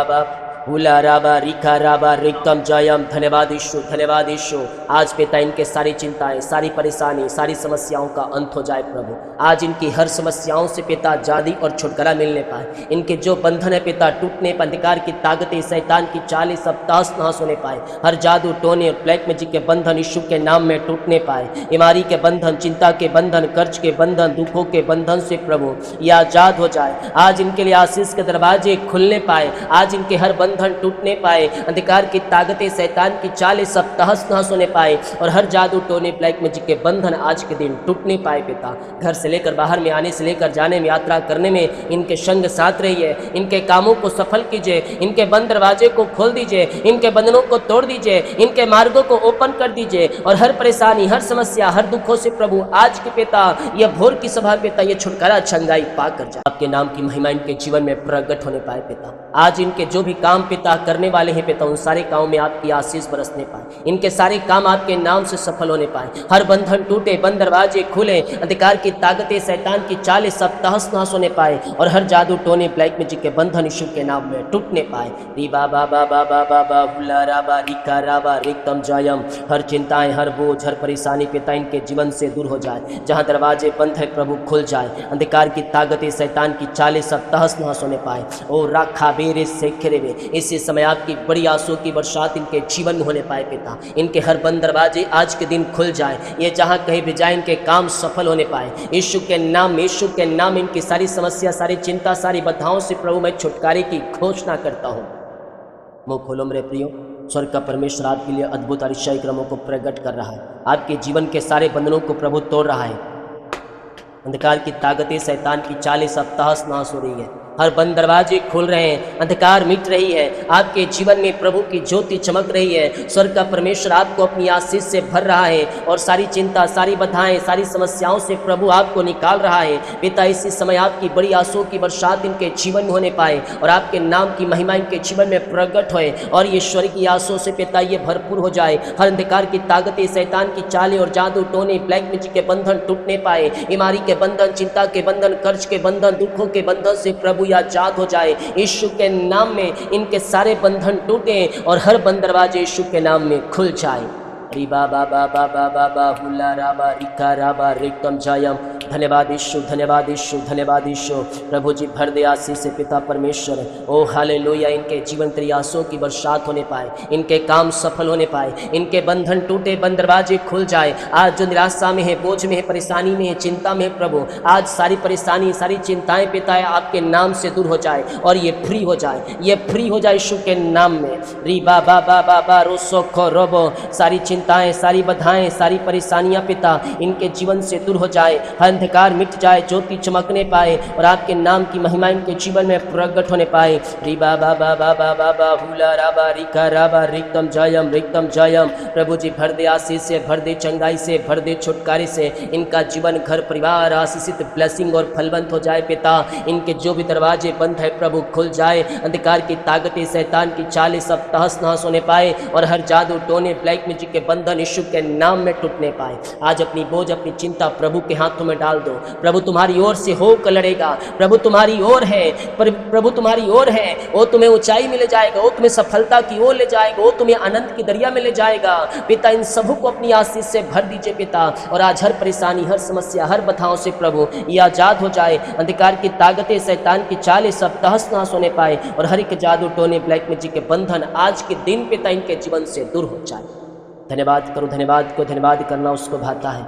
बाबा hula राबा रिखा राबा रिकम जयम। धन्यवाद यीशु, धन्यवाद यीशु। आज पिता इनके सारी चिंताएं, सारी परेशानी, सारी समस्याओं का अंत हो जाए प्रभु। आज इनकी हर समस्याओं से पिता आजादी और छुटकारा मिलने पाए। इनके जो बंधन है पिता टूटने, अंधकार की ताकतें, शैतान की चालें सब तहस नहस होने पाए। हर जादू टोने और ब्लैक मैजिक के बंधन यीशु के नाम में टूटने पाए। बीमारी के बंधन, चिंता के बंधन, कर्ज के बंधन, दुखों के बंधन से प्रभु ये आजाद हो जाए। आज इनके लिए आशीष के दरवाजे खुलने पाए। आज इनके हर बंधन टूटने पाए। अंधकार की ताकतें, शैतान की चालें सब तहस नहस होने पाए और हर जादू टोने ब्लैक मैजिक के बंधन आज के दिन टूटने पाए पिता। घर से लेकर बाहर में, आने से लेकर जाने में, यात्रा करने में इनके संग साथ रहिए। इनके कामों को सफल कीजिए। इनके बंद दरवाजे को खोल दीजिए। इनके बंधनों को तोड़ दीजिए। इनके मार्गों को ओपन कर दीजिए और हर परेशानी, हर समस्या, हर दुखों से प्रभु आज के पिता यह भोर की सभा पिता ये छुटकारा छंगाई पा कर जाए। आपके नाम की महिमा इनके जीवन में प्रकट होने पाए पिता। आज इनके जो भी काम पिता करने वाले हैं पिता, उन सारे कामों में आपकी आशीष बरसने पाए। इनके सारे काम आपके नाम से सफल होने पाए। हर बंधन टूटे, बंद दरवाजे खुले, अंधकार की ताकतें, शैतान की चालें सब तहस नहस होने पाए और हर जादू टोने ब्लैक मैजिक के बंधन यीशु के नाम में टूटने पाए। री बाबा बाबा बाबा बाबा राबा रिका राबा रिकम जयम। हर चिंताएं, हर बोझ, हर परेशानी पिता इनके जीवन से दूर हो जाए। जहां दरवाजे बंद है प्रभु खुल जाए। अंधकार की ताकतें, शैतान की चालें सब तहस नहस होने पाए। ओ राखा बेरे से खिरेवे। इसी समय आपकी बड़ी आंसू की बरसात इनके जीवन में होने पाए पिता। इनके हर बंद दरवाजे आज के दिन खुल जाए। ये जहां कहीं भी जाए इनके काम सफल होने पाए। यीशु के नाम, यीशु के नाम इनकी सारी समस्या, सारी चिंता, सारी बाधाओं से प्रभु मैं छुटकारे की घोषणा करता हूँ। मुँह खोलो मेरे प्रियो। स्वर्ग का परमेश्वर आपके लिए अद्भुत और आश्चर्य क्रमों को प्रकट कर रहा है। आपके जीवन के सारे बंधनों को प्रभु तोड़ रहा है। अंधकार की ताकतें, शैतान की चालें सब तहस नहस हो रही है। हर बंद दरवाजे खुल रहे हैं। अंधकार मिट रही है। आपके जीवन में प्रभु की ज्योति चमक रही है। स्वर्ग का परमेश्वर आपको अपनी आशीष से भर रहा है और सारी चिंता, सारी बाधाएं, सारी समस्याओं से प्रभु आपको निकाल रहा है। पिता इसी समय आपकी बड़ी आंसुओं की बरसात इनके जीवन में होने पाए और आपके नाम की महिमा इनके जीवन में प्रकट होए और ये स्वर्ग की आंसुओं से पिता ये भरपूर हो जाए। हर अंधकार की ताकतें, शैतान की चालें और जादू टोने ब्लैक मैजिक के बंधन टूटने पाए। बीमारी के बंधन, चिंता के बंधन, कर्ज के बंधन, दुखों के बंधन से प्रभु आजाद हो जाए। यीशु के नाम में इनके सारे बंधन टूटे और हर बंद दरवाजे यीशु के नाम में खुल जाए। री बाबा बाबा बाबा बाहुला राबा रिका राबा रिकम जयम। धन्यवाद यीशु, धन्यवाद यीशु, धन्यवाद यीशु। प्रभु जी भर दे आशीष से पिता परमेश्वर। ओ हालेलुया। इनके जीवन तेरी आंसुओं की बरसात होने पाए। इनके काम सफल होने पाए। इनके बंधन टूटे, बंद दरवाजे खुल जाए। आज जो निराशा में है, बोझ में है, परेशानी में है, चिंता में है प्रभु, आज सारी परेशानी, सारी चिंताएं पिता आपके नाम से दूर हो जाए और ये फ्री हो जाए। ये फ्री हो जाए यीशु के नाम में। री बाबा बाबा बा रोसो खो रोबो। सारी चिंताएं, सारी बाधाएं, सारी परेशानियां पिता इनके जीवन से दूर हो जाए। अंधकार मिट जाए, ज्योति चमकने पाए और आपके नाम की महिमा इनके जीवन में प्रकट होने पाए। री बाबा बाबा बाबा बाहुला राबा रिका राबा रिकम जयम, रिकम जयम। प्रभु जी भर दे आशीष से, भर दे चंगाई से, भर दे छुटकारे से। इनका जीवन, घर परिवार आशीषित, ब्लेसिंग और फलवंत हो जाए पिता। इनके जो भी दरवाजे बंद है प्रभु खुल जाए। अंधकार की ताकतें, शैतान की चालें सब तहस नहस होने पाए और हर जादू टोने ब्लैक मैजिक के बंधन यीशु के नाम में टूटने पाए। आज अपनी बोझ, अपनी चिंता प्रभु के हाथों में डाल दो। प्रभु तुम्हारी ओर से होकर लड़ेगा। प्रभु तुम्हारी ओर है। प्रभु तुम्हारी ओर है। वो तुम्हें ऊंचाई में ले जाएगा। वो तुम्हें सफलता की ओर ले जाएगा। वो तुम्हें आनंद की दरिया में ले जाएगा। पिता इन सबों को अपनी आशीष से भर दीजिए पिता। और आज हर परेशानी, हर समस्या, हर बाधाओं से प्रभु ये आजाद हो जाए। अंधकार की ताकतें, शैतान की चालें सब तहस नहस होने पाए और हर एक जादू टोने ब्लैक मैजिक के बंधन आज के दिन पिता इनके जीवन से दूर हो जाए। धन्यवाद करो। धन्यवाद को धन्यवाद करना उसको भाता है,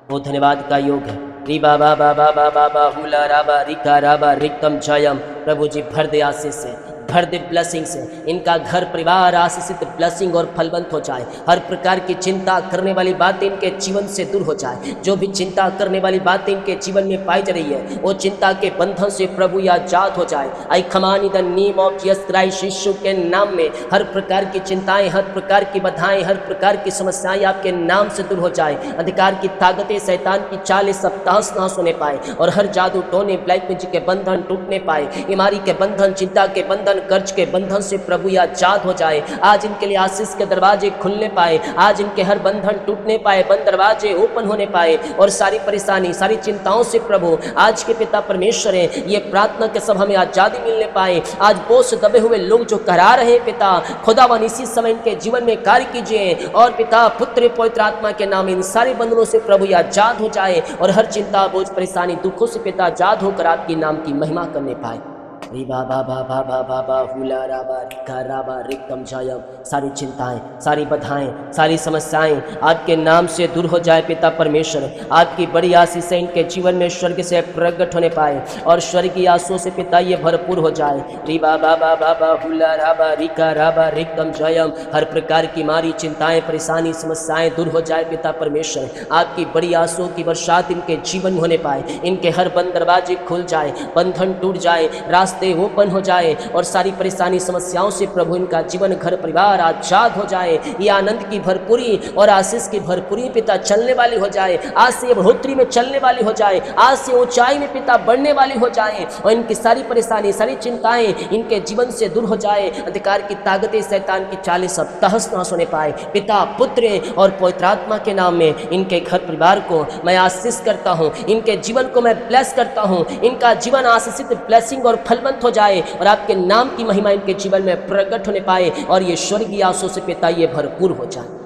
वो धन्यवाद का योग है। री बाबा बाबा बाबा बाहुला राबा रिका राबा रिकम जयम। प्रभु जी भर दे आशीष से, भर दे ब्लेसिंग से। इनका घर परिवार आशीषित, ब्लेसिंग और फलवंत हो जाए। हर प्रकार की चिंता करने वाली बातें इनके जीवन से दूर हो जाए। जो भी चिंता करने वाली बातें इनके जीवन में पाई जा रही है वो चिंता के बंधन से प्रभु आजाद हो जाए। I command in the name of Jesus Christ. Yeshu के नाम में हर प्रकार की चिंताएं, हर प्रकार की बाधाएं, हर प्रकार की समस्याएं आपके नाम से दूर हो जाए। अंधकार की ताकतें, शैतान की चालें सब तहस नहस होने पाए और हर जादू टोने ब्लैक मैजिक के बंधन टूटने पाए। बीमारी के बंधन, चिंता के बंधन, कर्ज के बंधन से प्रभु ये आजाद हो जाए। आज इनके लिए आशीष के दरवाजे खुलने पाए, आज इनके हर बंधन टूटने पाए, बंद दरवाजे ओपन होने पाए और सारी परेशानी सारी चिंताओं से प्रभु आज के पिता परमेश्वर है ये प्रार्थना के सब हमें आजादी मिलने पाए। आज बोझ से दबे हुए लोग जो करा रहे हैं पिता खुदावन इसी समय इनके जीवन में कार्य कीजिए और पिता पुत्र पवित्र आत्मा के नाम इन सारे बंधनों से प्रभु ये आजाद हो जाए और हर चिंता बोझ परेशानी दुखों से पिता आजाद होकर आपकी नाम की महिमा करने पाए। री बाबा बाबा बाबा बा हुला राबा रिका राबा रिकम जायम सारी चिंताएं सारी बाधाएं सारी समस्याएं आपके नाम से दूर हो जाए पिता परमेश्वर। आपकी बड़ी आशीषें इनके जीवन में स्वर्ग से प्रकट होने पाए और स्वर्गीय आंसुओं से पिता ये भरपूर हो जाए। री बाबा बाबा बा हुला राबा रिका राबा रिकम जायम हर प्रकार की मारी चिंताएं परेशानी समस्याएं दूर हो जाए पिता परमेश्वर। आपकी बड़ी आंसुओं की बरसात इनके जीवन में होने पाए, इनके हर बंद दरवाजे खुल जाए, बंधन टूट जाए, रास्ते ओपन हो जाए और सारी परेशानी समस्याओं से प्रभु इनका जीवन घर परिवार आजाद हो जाए। ये आनंद की भरपूरी और आशीष की भरपूरी पिता चलने वाली हो जाए। आज से बढ़ोतरी में चलने वाली हो जाए, आज से ऊंचाई में पिता बढ़ने वाली हो जाए और इनकी सारी परेशानी सारी चिंताएं इनके जीवन से दूर हो जाए। अंधकार की ताकतें शैतान की चालें सब तहस नहस होने पाए। पिता पुत्र और पवित्र आत्मा के नाम में इनके घर परिवार को मैं आशीष करता हूँ, इनके जीवन को मैं ब्लेस करता हूँ। इनका जीवन आशीषित ब्लेसिंग और फलवंत हो जाए और आपके नाम की महिमा इनके जीवन में प्रकट होने पाए और ये स्वर्गीय आंसुओं से पिता ये भरपूर हो जाए।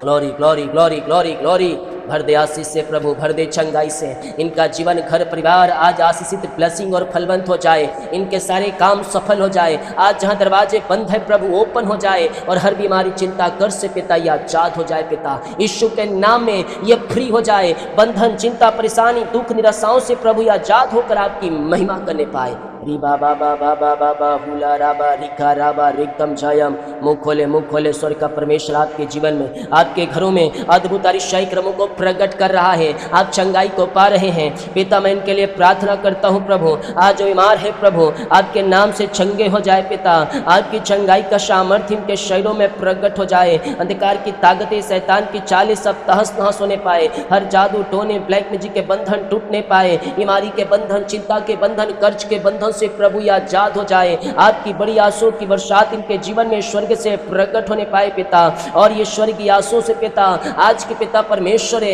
Glory glory glory glory glory भर दे आशीष से प्रभु, भर दे चंगाई से। इनका जीवन घर परिवार आज आशीषित ब्लेसिंग और फलवंत हो जाए, इनके सारे काम सफल हो जाए। आज जहां दरवाजे बंद है प्रभु ओपन हो जाए और हर बीमारी चिंता कर्ज से पिता ये आजाद हो जाए। पिता यीशु के नाम में ये फ्री हो जाए, बंधन चिंता परेशानी दुख निराशाओं से प्रभु ये आजाद होकर आपकी महिमा करने पाए। री बाबा बाबा बाबा बा हुला राबा रिका राबा रिकम जायम मुँह खोले स्वर्ग का परमेश्वर आपके जीवन में आपके घरों में अद्भुत आश्चर्य क्रमों को प्रकट कर रहा है। आप चंगाई को पा रहे हैं पिता। मैं इनके लिए प्रार्थना करता हूं प्रभु, आज जो बीमार है प्रभु आपके नाम से चंगे हो जाए पिता। आपकी चंगाई का सामर्थ्य इनके शरीरों में प्रकट हो जाए। अंधकार की ताकतें शैतान की चालें सब तहस नहस होने पाए। हर जादू टोने ब्लैक मैजिक के बंधन टूटने पाए। बीमारी के बंधन चिंता के बंधन कर्ज के बंधन से प्रभु ये आजाद हो जाए। आपकी बड़ी आंसुओं की बरसात इनके जीवन में स्वर्ग से प्रकट होने पाए पिता और ये स्वर्गीय आंसुओं से पिता आज के पिता परमेश्वर है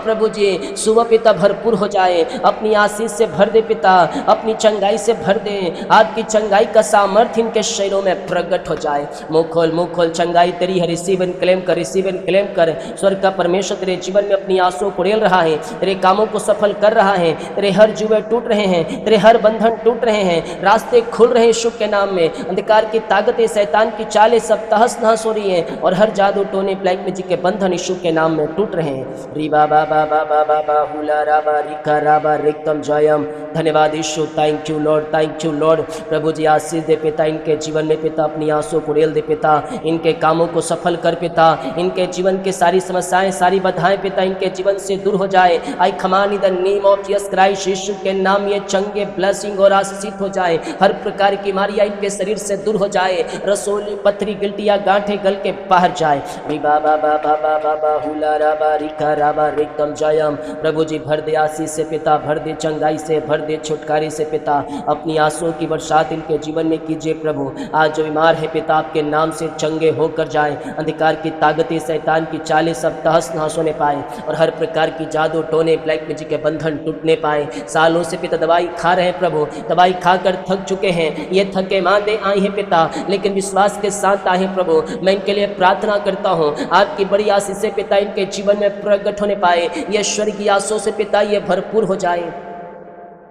प्रभु जी सुबह पिता भरपूर हो जाए। अपनी आशीष से भर दे पिता, अपनी चंगाई से भर दे। आपकी चंगाई का सामर्थ्य इनके शरीरों में प्रकट हो जाए। मुँह खोल चंगाई तेरी है, रिसीव एंड क्लेम कर, रिसीव एंड क्लेम कर। स्वर्ग का परमेश्वर तेरे जीवन में अपनी आंसुओं को रेल रहा है, तेरे कामों को सफल कर रहा है। तेरे हर जुए टूट रहे हैं, तेरे हर बंधन टूट रहे हैं, रास्ते खुल रहे हैं यीशु के नाम में। अंधकार की ताकतें शैतान की चालें सब तहस नहस हो रही हैं और हर जादू टोने ब्लैक मैजिक के बंधन यीशु के नाम में टूट रहे हैं। री बाबा बाबा बाबा बा हुला राबा रिका राबा रिकम जयम। धन्यवाद Yeshu, thank you lord, thank you lord. प्रभु जी आशीष दे पिता इनके जीवन में पिता, अपनी आंसुओं को रेल दे पिता, इनके कामों को सफल कर पिता, इनके जीवन के सारी समस्याएं सारी बाधाएं पिता इनके जीवन से दूर हो जाए। I command in the name of Jesus Christ, Yeshu के नाम ये चंगे ब्लेसिंग और आशीषित हो जाए। हर प्रकार की बीमारियां इनके शरीर से दूर हो जाए। रसोली पथरी गिल्टियां गांठें गल के बाहर जाए। री बाबा बाबा बाबा बा हुला राबा रिका राबा रिकम जयम। प्रभु जी भर दे आशीष से पिता, भर दे चंगाई से, भर दे छुटकारे से पिता। अपनी आंसुओं की बरसात इनके जीवन में कीजिए प्रभु। आज जो बीमार है पिता आपके नाम से चंगे होकर जाए। अंधकार की ताकतें शैतान की चालें सब तहस नहस होने पाए और हर प्रकार की जादू टोने ब्लैक मैजिक के बंधन टूटने पाए। सालों से पिता दवाई खा रहे हैं प्रभु, दवाई खाकर थक चुके हैं। ये थके मांदे आए हैं पिता, लेकिन विश्वास के साथ आए हैं प्रभु। मैं इनके लिए प्रार्थना करता हूँ आपकी बड़ी आशीष से पिता इनके जीवन में प्रकट होने पाए। ये स्वर्गीय आशीषों से पिता ये भरपूर हो जाए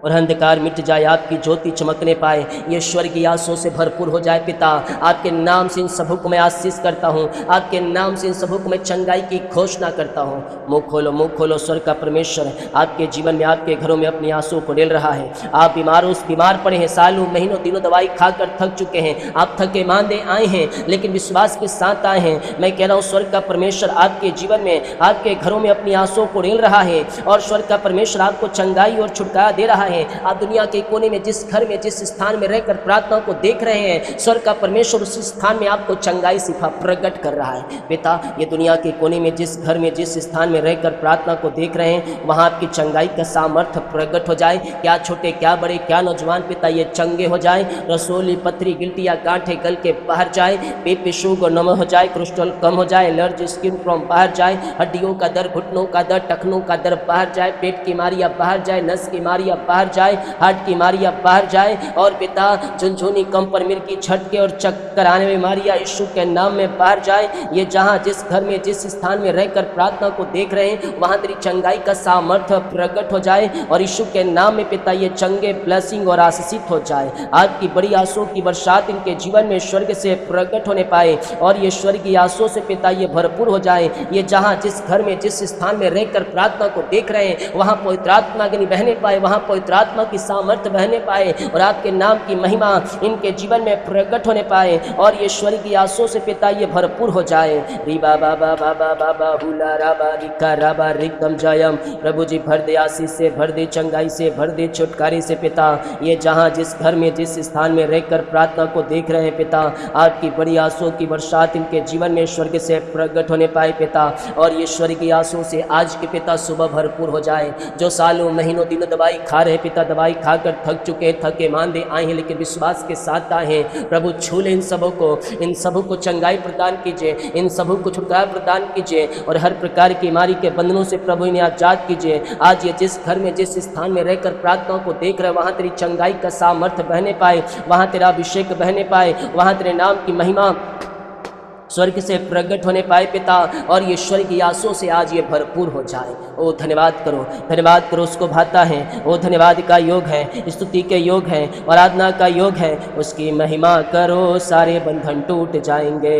और अंधकार मिट जाए, आपकी ज्योति चमकने पाए। ये स्वर्गीय आशीषों से भरपूर हो जाए पिता। आपके नाम से इन सबों को मैं आशीष करता हूँ, आपके नाम से इन सबों को मैं चंगाई की घोषणा करता हूँ। मुँह खोलो स्वर्ग का परमेश्वर आपके जीवन में आपके घरों में अपनी आंसुओं को डेल रहा है। आप बीमार पड़े हैं, सालों महीनों दिनों दवाई खाकर थक चुके हैं। आप थके मांदे आए हैं लेकिन विश्वास के साथ आए हैं। मैं कह रहा हूँ स्वर्ग का परमेश्वर आपके जीवन में आपके घरों में अपनी आंसुओं को डेल रहा है और स्वर्ग का परमेश्वर आपको चंगाई और छुटकारा दे रहा है। है। आप दुनिया के कोने में जिस घर में जिस स्थान में रहकर प्रार्थना को देख रहे हैं, स्वर्ग का परमेश्वर उस स्थान में आपको चंगाई सिफा प्रकट कर रहा है। पिता, ये दुनिया के कोने में जिस घर में जिस स्थान में रहकर प्रार्थना को देख रहे हैं, वहाँ आपकी चंगाई का सामर्थ्य प्रकट हो जाए। क्या छोटे क्या बड़े क्या नौजवान पिता ये चंगे हो जाए, रसोली पथरी गिल्टियाँ गांठे गल के बाहर जाए, बीपी शुगर नम हो जाए, कोलेस्ट्रॉल कम हो जाए, एलर्जी स्किन प्रॉब्लम बाहर जाए, हड्डियों का दर्द, घुटनों का दर्द, टखनों का दर्द बाहर जाए, पेट की बीमारियां बाहर जाए, नस की बीमारियां बाहर जाए, हार्ट की बीमारियां बाहर जाए। और पिता, झुनझुनी कंपर मिर्गी झटके और चक्कर आने में बीमारियां यीशु के नाम में बाहर जाए। ये जहां जिस घर में जिस स्थान में रहकर प्रार्थना को देख रहे हैं, वहां तेरी चंगाई का सामर्थ्य प्रकट हो जाए और यीशु के नाम में पिता ये चंगे ब्लेसिंग और आशीषित हो जाए। आपकी बड़ी आंसुओं की बरसात इनके जीवन में स्वर्ग से प्रकट होने पाए और ये स्वर्गीय आंसुओं से पिता ये भरपूर हो जाए। ये जहां जिस घर में जिस स्थान में रहकर प्रार्थना को देख रहे हैं, वहां पवित्र आत्मा अग्नि बहने पाए, वहां पवित्र आत्मा की सामर्थ्य बहने पाए और आपके नाम की महिमा इनके जीवन में प्रकट होने पाए और ये स्वर्गीय आंसुओं से पिता ये भरपूर हो जाए। रीबा बाबा बाबा बाबा हुला राबा रिका राबा रिकम जयम। प्रभु जी भर दे आशीष से, भर दे चंगाई से, भर दे छुटकारे से पिता। ये जहां जिस घर में जिस स्थान में रहकर प्रार्थना को देख रहे हैं पिता, आपकी बड़ी आंसुओं की बरसात इनके जीवन में स्वर्ग से प्रकट होने पाए पिता और ये स्वर्गीय आंसुओं से आज के पिता सुबह भरपूर हो जाए। जो सालों महीनों दिनों दवाई खा रहे पिता, दवाई खाकर थक चुके, थके मांदे आए हैं, लेकिन विश्वास के साथ आए हैं। प्रभु छू ले इन सबों को चंगाई प्रदान कीजिए, इन सबों को छुटकारा प्रदान कीजिए और हर प्रकार की बीमारी के बंधनों से प्रभु इन्हें आजाद कीजिए। आज ये जिस घर में जिस स्थान में रहकर प्रार्थना को देख रहे, वहाँ तेरी चंगाई का सामर्थ्य बहने पाए, वहाँ तेरा अभिषेक बहने पाए, वहाँ तेरे नाम की महिमा स्वर्ग से प्रकट होने पाए पिता और ये स्वर्गीय आंसुओं से आज ये भरपूर हो जाए। ओ धन्यवाद करो, उसको भाता है, वो धन्यवाद का योग है, स्तुति के योग है, आराधना का योग है। उसकी महिमा करो, सारे बंधन टूट जाएंगे।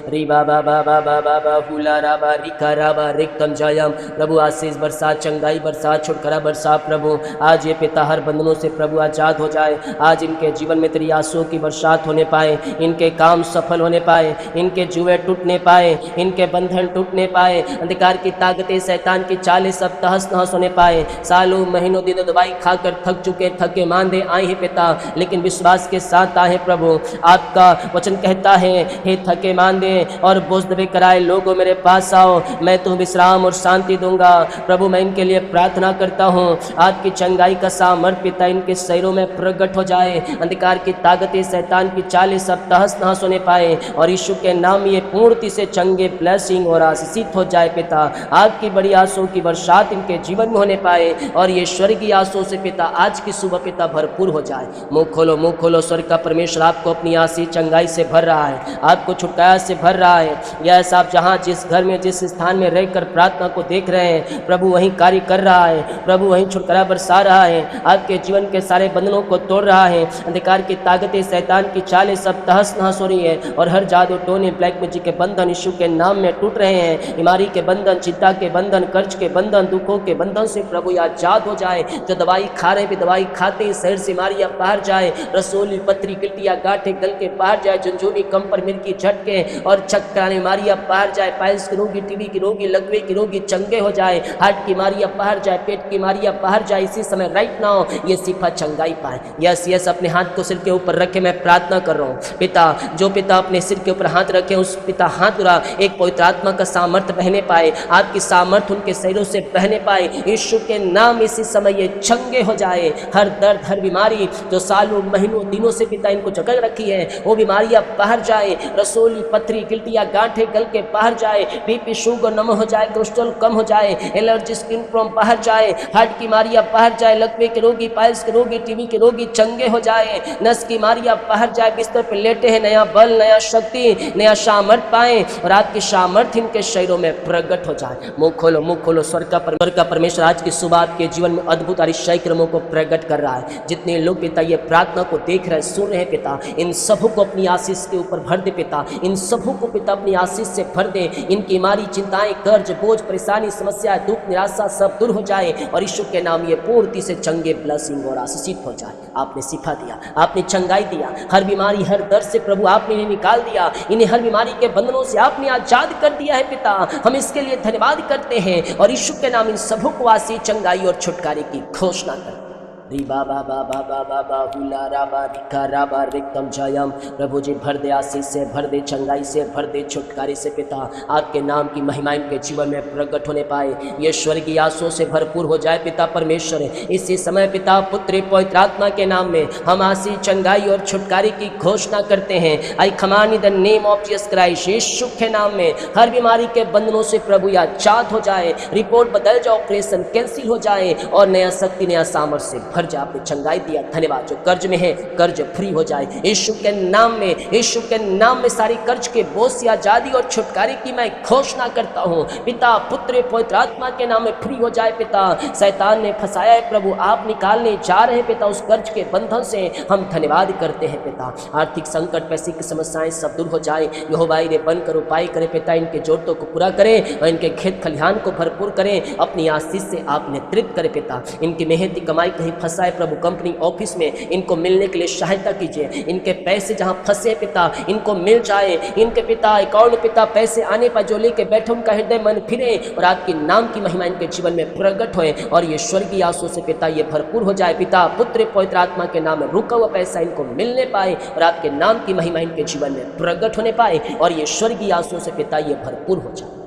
री बाबा बाबा बाबा बा हुला राबा रिका राबा रिकम जयम। प्रभु आशीष बरसा, चंगाई बरसा, छुटकारा बरसा। प्रभु आज ये पिता हर बंधनों से प्रभु आजाद हो जाए। आज इनके जीवन में तेरी आंसुओं की बरसात होने पाए, इनके काम सफल होने पाए, इनके जुए टूटने पाए, इनके बंधन टूटने पाए, अंधकार की ताकतें, शैतान की चालें सब तहस नहस होने पाए। सालों महीनों दिनों दवाई खाकर थक चुके, थके मांदे आए हैं पिता, लेकिन विश्वास के साथ आए प्रभु। आपका वचन कहता है, हे थके मांदे और बोझ दबे कराए लोगों मेरे पास आओ, मैं तुम्हें विश्राम और शांति दूंगा। प्रभु मैं इनके लिए प्रार्थना करता हूँ, आपकी चंगाई का सामर्थ पिता इनके शरीरों में प्रकट हो जाए। अंधकार की ताकतें, शैतान की चालें सब तहस नहस होने पाए और यीशु के नाम ये पूर्ति से चंगे ब्लेसिंग और आशीषित हो जाए पिता। आपकी बड़ी आंसुओं की बरसात इनके जीवन में होने पाए और ये स्वर्गीय आंसुओं से पिता आज की सुबह पिता भरपूर हो जाए। मुंह खोलो, स्वर्ग का परमेश्वर आपको अपनी आशीष चंगाई से भर रहा है, आपको छुटकारा से भर रहा है। यह सब जहाँ जिस घर में जिस स्थान में रहकर प्रार्थना को देख रहे हैं, प्रभु वहीं कार्य कर रहा है, प्रभु वहीं छुटकारा बरसा रहा है, आपके जीवन के सारे बंधनों को तोड़ रहा है। अंधकार की ताकतें, शैतान की चालें सब तहस नहस हो रही है और हर जादू टोने ब्लैक मैजिक के बंधन यीशु के नाम में टूट रहे हैं। बीमारी के बंधन, चिंता के बंधन, कर्ज के बंधन, दुखों के बंधन से प्रभु आजाद हो जाए। जो दवाई खा रहे भी दवाई खाते ही शरीर से बीमारियां बाहर जाए, रसोली पथरी गिल्टियां गांठे गल के बाहर जाए, झुनझुनी कंपर मिर्गी झटके और चक्कर आने बीमारियां बाहर जाए। पाइल्स की रोगी, टीबी की रोगी, लकवे की रोगी चंगे हो जाए, हार्ट की बीमारियां बाहर जाए, पेट की बीमारियां बाहर जाए। इसी समय राइट नाउ ये सिफा चंगाई पाए। यस अपने हाथ को सिर के ऊपर रखे मैं प्रार्थना कर रहा हूँ पिता। जो पिता अपने सिर के ऊपर हाथ रखे उस पिता हाथ उड़ा एक पवित्र आत्मा का सामर्थ्य बहने पाए, आपकी सामर्थ्य उनके शरीरों से बहने पाए। यीशु के नाम इसी समय ये चंगे हो जाए। हर दर्द, हर बीमारी जो सालों महीनों दिनों से पिता इनको जकड़ रखी है, वो बीमारियां बाहर जाए। रसोली पथरी गिल्टियां गांठे गल के बाहर जाए, बीपी शुगर नम हो जाए, कोलेस्ट्रॉल कम हो जाए, एलर्जी स्किन प्रॉब्लम बाहर जाए, हार्ट की बीमारियां बाहर जाए, लकवे के रोगी, पाइल्स के रोगी, टीबी के रोगी चंगे हो जाए, नस की बीमारियां बाहर जाए। बिस्तर पर लेटे हैं, नया बल, नया शक्ति, नया सामर्थ पाए और आपकी सामर्थ्य इनके शरीरों में प्रकट हो जाए। मुंह खोलो, स्वर्ग का परमेश्वर आज की सुबह आपके जीवन में अद्भुत अतिशय क्रमों को प्रकट कर रहा है। जितने लोग पिता ये प्रार्थना को देख रहे हैं, सुन रहे हैं पिता, इन सबों को अपनी आशीष के ऊपर भर दे पिता। इन सबों को पिता अपनी आशीष से भर दे। इनकी बीमारी, चिंताएं, कर्ज, बोझ, परेशानी, समस्या, दुख, निराशा सब दूर हो जाए और यीशु के नाम ये पूर्ति से चंगे ब्लेसिंग और आशीषित हो जाए। आपने सिखा दिया, आपने चंगाई दिया, हर बीमारी, हर दर्द से प्रभु आपने इन्हें निकाल दिया। इन्हें हर बीमारी के बंधनों से आपने आजाद कर दिया है पिता। हम इसके लिए धन्यवाद करते हैं और यीशु के नाम इन सबों को आशीष, चंगाई और छुटकारे की घोषणा करते हैं। री बाबा बाबा बाबा बाहुला राबा रिका राबा रिक्तम जयम। प्रभु जी भर दे आशीष से, भर दे चंगाई से, भर दे छुटकारे से पिता। आपके नाम की महिमा इनके जीवन में प्रकट होने पाए, ये स्वर्गीय आशीषों से भरपूर हो जाए पिता परमेश्वर। इसी समय पिता पुत्र पवित्र आत्मा के नाम में हम आशीष, चंगाई और छुटकारे की घोषणा करते हैं। I command in the name of Jesus Christ, Yeshu के नाम में हर बीमारी के बंधनों से प्रभु आजाद हो जाए, रिपोर्ट बदल जाए, ऑपरेशन कैंसिल हो जाए और नया शक्ति, नया सामर्थ्य भर जाए। आपने चंगाई दिया, धन्यवाद। जो कर्ज में है कर्ज फ्री हो जाए यीशु के नाम में। यीशु के नाम में सारी कर्ज के बोझ से आजादी और छुटकारे की मैं घोषणा करता हूँ पिता पुत्र पवित्र आत्मा के नाम में फ्री हो जाए पिता। शैतान ने फंसाया है प्रभु, आप निकालने जा रहे हैं पिता उस कर्ज के बंधन से। हम धन्यवाद करते हैं पिता। आर्थिक संकट, पैसे की समस्याएं सब दूर हो जाए। यहोवा रे बनकर उपाय करे पिता, इनके जरूरतों को पूरा करें और इनके खेत खलिहान को भरपूर करें। अपनी आशीष से आप नेतृत्व करें पिता। इनकी मेहनती कमाई कहीं फंसा है प्रभु, कंपनी ऑफिस में इनको मिलने के लिए सहायता कीजिए। इनके पैसे जहां फंसे पिता इनको मिल जाए। इनके पिता अकाउंट पिता पैसे आने पर जो लेके बैठे उनका हृदय मन फिरे और आपके नाम की महिमा इनके जीवन में प्रकट होए और ये स्वर्गीय आशीषों से पिता ये भरपूर हो जाए पिता पुत्र पवित्र आत्मा के नाम में। रुका हुआ पैसा इनको मिलने पाए और आपके नाम की महिमा इनके जीवन में प्रकट होने पाए और ये स्वर्गीय आशीषों से पिता ये भरपूर हो जाए।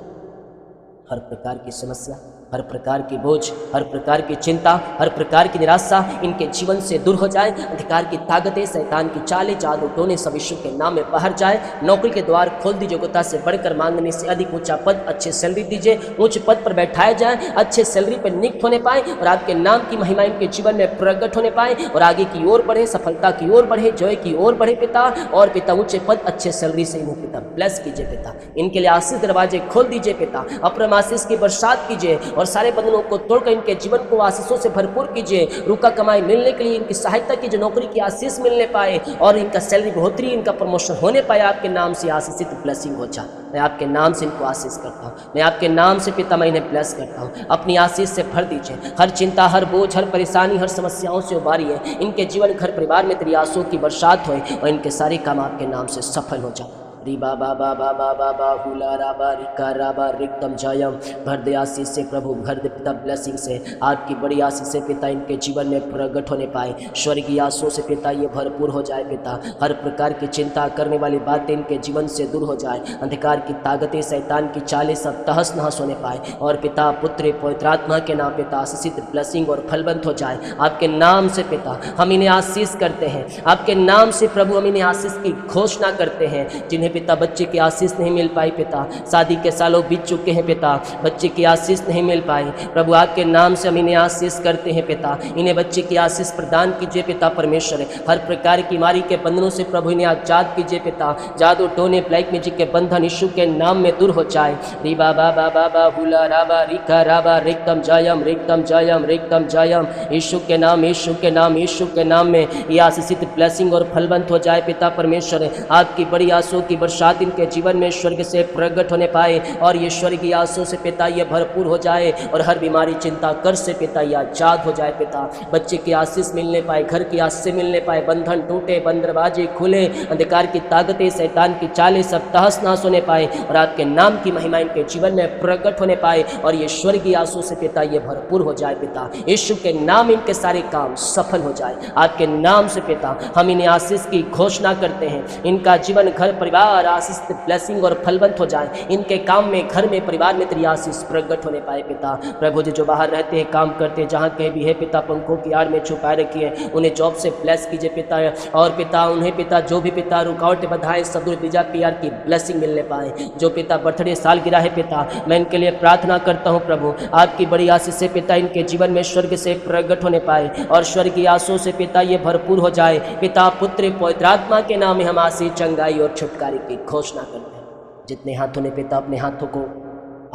हर प्रकार की समस्या, हर प्रकार की बोझ, हर प्रकार की चिंता, हर प्रकार की निराशा इनके जीवन से दूर हो जाए। अंधकार की ताकतें, शैतान की चालें, जादू टोने सब यीशु के नाम में बाहर जाए। नौकरी के द्वार खोल दीजिए, योग्यता से बढ़कर मांगने से अधिक ऊंचा पद, अच्छे सैलरी दीजिए, उच्च पद पर बैठाया जाए, अच्छे सैलरी पर नियुक्त होने पाए और आपके नाम की महिमा इनके जीवन में प्रकट होने पाए और आगे की ओर बढ़े, सफलता की ओर बढ़े, जय की ओर बढ़े पिता। और पिता ऊंचे पद, अच्छे सैलरी से इन्हें पिता ब्लेस कीजिए पिता। इनके लिए आशीष दरवाजे खोल दीजिए पिता, अपरम आशीष की बरसात कीजिए और सारे बंधनों को तोड़कर इनके जीवन को आशीषों से भरपूर कीजिए। रुका कमाई मिलने के लिए इनकी सहायता कीजिए, नौकरी की आशीष मिलने पाए और इनका सैलरी बढ़ोतरी, इनका प्रमोशन होने पाए। आपके नाम से आशीषित ब्लेसिंग हो जाए। मैं आपके नाम से इनको आशीष करता हूँ, मैं आपके नाम से पिता मैं इन्हें ब्लेस करता हूँ। अपनी आशीष से भर दीजिए। हर चिंता, हर बोझ, हर परेशानी, हर समस्याओं से उबारिए। इनके जीवन, घर परिवार में तेरी आशीषों की बरसात होए और इनके सारे काम आपके नाम से सफल हो जाए। री बाबा बाबा बाबा बाहुला राबा रिका राबा रिक्तम जयम। भर दे आशीष से प्रभु, भर दे पिता ब्लेसिंग से। आपकी बड़ी आशीष से पिता इनके जीवन में प्रकट होने पाए। स्वर्गीय आशीषों से पिता ये भरपूर हो जाए पिता। हर प्रकार की चिंता करने वाली बातें इनके जीवन से दूर हो जाए। अंधकार की ताकतें, शैतान की चालें सब तहस नहस होने पाए और पिता पुत्र पवित्र आत्मा के नाम पिता आशीषित ब्लेसिंग और फलवंत हो जाए। आपके नाम से पिता हम इन्हें आशीष करते हैं। आपके नाम से प्रभु हम इन्हें आशीष की घोषणा करते हैं। जिन्हें पिता बच्चे की आशीष नहीं मिल पाई पिता, शादी के सालों बीत चुके हैं पिता, बच्चे की आशीष नहीं मिल पाई प्रभु, आपके नाम से हम इन्हें आशीष करते हैं पिता। इन्हें बच्चे की आशीष प्रदान कीजिए पिता परमेश्वर। हर प्रकार की बीमारी के बंधनों से प्रभु इन्हें आजाद कीजिए पिता। जादू टोने, ब्लैक मैजिक के बंधन यीशु के नाम में दूर हो जाए। री बाबा बाबा बाहुला राबा रिका राबा रिक्तम जयम रिक्तम जयम रिक्तम जयम। यीशु के नाम, यीशु के नाम, यीशु के नाम में ये आशीषित ब्लेसिंग और फलवंत हो जाए पिता परमेश्वर। आपकी बड़ी आशीषों की बरसात इनके जीवन में स्वर्ग से प्रकट होने पाए और ये स्वर्गीय आशीषों से पिता ये भरपूर हो जाए और हर बीमारी, चिंता, कर्ज से पिता ये आजाद हो जाए पिता। बच्चे की आशीष मिलने पाए, घर की आशीष मिलने पाए, बंधन टूटे, बंद दरवाजे खुले, अंधकार की ताकतें, शैतान की चालें सब तहस नहस होने पाए और आपके नाम की महिमा इनके जीवन में प्रकट होने पाए और ये स्वर्गीय आशीषों से पिता ये भरपूर हो जाए पिता। यीशु के नाम इनके सारे काम सफल हो जाए। आपके नाम से पिता हम इन्हें आशीष की घोषणा करते हैं। इनका जीवन, घर परिवार आशीष ब्लेसिंग और फलवंत हो जाए। इनके काम में, घर में, परिवार में तेरी आशीष प्रकट होने पाए पिता। प्रभु जी जो बाहर रहते हैं, काम करते हैं, जहाँ कहीं भी है पिता पंखों की आड़ में छुपाए रखिए, उन्हें जॉब से ब्लेस कीजिए पिता। और पिता उन्हें पिता जो भी पिता रुकावटें बधाएं सब दूर वीजा PR की ब्लेसिंग मिलने पाए। जो पिता बर्थडे सालगिरह है पिता, मैं इनके लिए प्रार्थना करता हूँ प्रभु, आपकी बड़ी आशीष से पिता इनके जीवन में स्वर्ग से प्रकट होने पाए और स्वर्गीय आशीषों से पिता ये भरपूर हो जाए। पिता पुत्र पवित्र आत्मा के नाम में हम आशीष, चंगाई और छुटकारे की घोषणा करते हैं। जितने हाथों ने पिता अपने हाथों को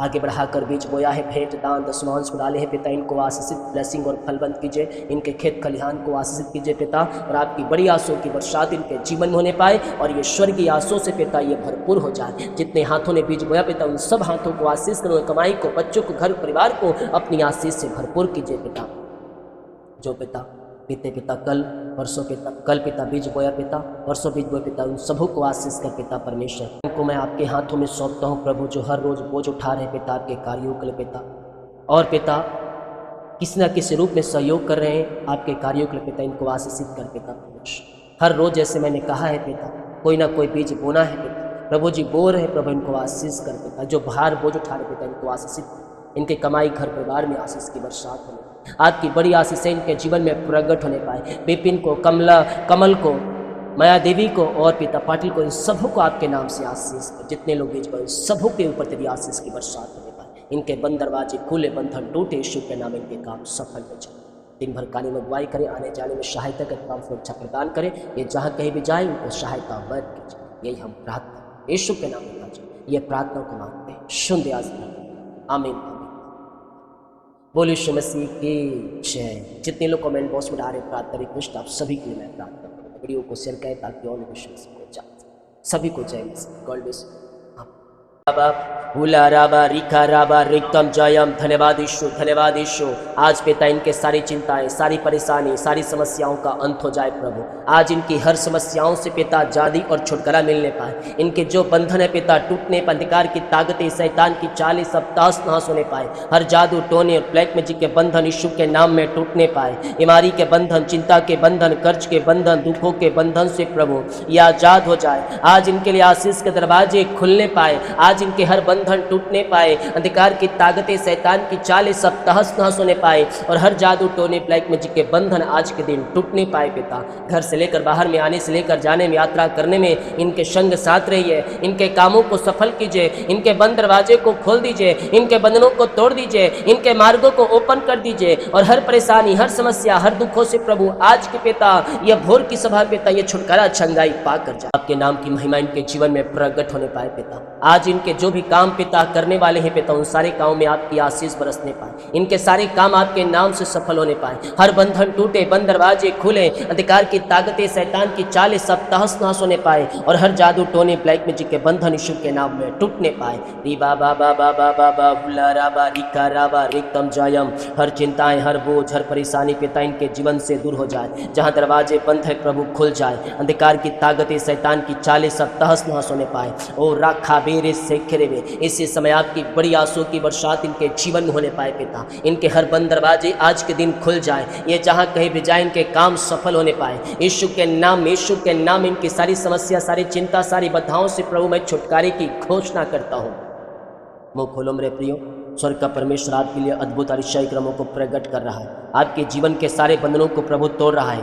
आगे बढ़ाकर बीज बोया है, भेंट, दान, दशमांश को डाले हैं पिता, इनको आशीषित ब्लेसिंग और फलवंत कीजिए। इनके खेत खलिहान को आशीषित कीजिए पिता और आपकी बड़ी आशीषों की बरसात इनके जीवन में होने पाए और ये स्वर्गीय आशीषों से पिता ये भरपूर हो जाए। जितने हाथों ने बीज बोया पिता उन सब हाथों को आशीष करो, कमाई को, बच्चों को, घर परिवार को अपनी आशीष से भरपूर कीजिए पिता। जो पिता बीते पिता कल परसों पिता कल पिता बीज बोया पिता, परसों बीज बोया पिता, उन सबों को आशीष कर पिता परमेश्वर। उनको मैं आपके हाथों में सौंपता हूँ प्रभु, जो हर रोज बोझ उठा रहे पिता आपके कार्यों के लिए पिता। और पिता किसी न किसी रूप में सहयोग कर रहे हैं आपके कार्यों के लिए पिता, इनको आशीषित कर पिता। हर रोज जैसे मैंने कहा है पिता, कोई ना कोई बीज बोना है पिता, प्रभु जी बो रहे हैं प्रभु, इनको आशीष कर पिता। जो भार बोझ उठा रहे पिता, इनको आशीषित, इनके कमाई घर परिवार में आशीष की बरसात होने, आपकी बड़ी आशीषें इनके जीवन में प्रकट होने पाए। विपिन को, कमल को, माया देवी को और पिता पाटिल को, इन सबों को आपके नाम से आशीष, जितने लोग बीज बोए सबों के ऊपर तेरी आशीष की बरसात होने पाए। इनके बंद दरवाजे खुले, बंधन टूटे, यीशु के नाम इनके काम सफल हो जाए। दिन भर काली में अगुवाई करें, आने जाने में सहायता का काम सुरक्षा प्रदान करें। ये जहाँ कहीं भी जाए उनको सहायता वर्ग कीजिए, यही हम प्रार्थना यीशु के नाम में कीजिए। ये प्रार्थना को मांगते हैं, सुन दे आज। आमीन। बोलिए यीशु मसीह की जय। जितने लोग कमेंट बॉक्स में डाले प्रार्थना रिक्वेस्ट, आप सभी के लिए मैं प्रार्थना करूँ। वीडियो को शेयर करें ताकि और यीशु मसीह को जाए। सभी को जय मसीह। God bless. हुला राबा रिखा राबा रिक्तम जयम। धन्यवाद यीशु, धन्यवाद यीशु। आज पिता इनके सारी चिंताएं, सारी परेशानी, सारी समस्याओं का अंत हो जाए प्रभु। आज इनकी हर समस्याओं से पिता आजादी और छुटकारा मिलने पाए। इनके जो बंधन है पिता टूटने, अंधकार की ताकतें, शैतान की चालें सब तास नाश होने पाए। हर जादू टोने और ब्लैक मैजिक के बंधन यीशु के नाम में टूटने पाए। बीमारी के बंधन, चिंता के बंधन, कर्ज के बंधन, दुखों के बंधन से प्रभु ये आजाद हो जाए। आज इनके लिए आशीष के दरवाजे खुलने पाए। आज इनके हर बंधन टूटने पाए। अंधकार की ताकतें, शैतान की चालें सब तहस नहस होने पाए और हर जादू टोने, ब्लैक मैजिक के बंधन आज के दिन टूटने पाए पिता। घर से लेकर बाहर में, आने से लेकर जाने में, यात्रा करने में इनके संग साथ रहिए। इनके कामों को सफल कीजिए। इनके बंद दरवाजे को खोल दीजिए। इनके बंधनों को तोड़ दीजिए। इनके मार्गों को ओपन कर दीजिए और हर परेशानी, हर समस्या, हर दुखों से प्रभु आज के पिता यह भोर की सभा पिता ये छुटकारा छंगाई पा कर जाए। आपके नाम की महिमा इनके जीवन में प्रकट होने पाए पिता। आज इनके जो भी काम पिता करने वाले हैं पिता, उन सारे कामों में आपकी आशीष बरसने पाए। इनके सारे काम आपके नाम से सफल होने पाए। हर बंधन टूटे, बंद दरवाजे खुले, अंधकार की ताकतें, शैतान की चालें सब तहस नहस होने पाए और हर जादू टोने, ब्लैक मैजिक के बंधन यीशु के नाम में टूटने पाए। री बाबा बाबा बाबा बाबा राबा रिका राबा रिक्तम जयम। हर चिंताएं, हर बोझ, हर परेशानी पिता इनके जीवन से दूर हो जाए। जहां दरवाजे बंद है प्रभु खुल जाए। अंधकार की ताकतें, शैतान की चालें सब तहस नहस होने पाए। ओ राखा बेरे से खिरेवे, इसी समय आपकी बड़ी आंसू की बरसात इनके जीवन में होने पाए पिता। इनके हर बंद दरवाजे आज के दिन खुल जाए। ये जहां कहीं भी जाए इनके काम सफल होने पाए। यीशु के नाम, यीशु के नाम इनकी सारी समस्या, सारी चिंता, सारी बाधाओं से प्रभु मैं छुटकारे की घोषणा करता हूँ। मुँह खोलो मेरे प्रियो। स्वर्ग का परमेश्वर आपके लिए अद्भुत आश्चर्य क्रमों को प्रकट कर रहा है। आपके जीवन के सारे बंधनों को प्रभु तोड़ रहा है।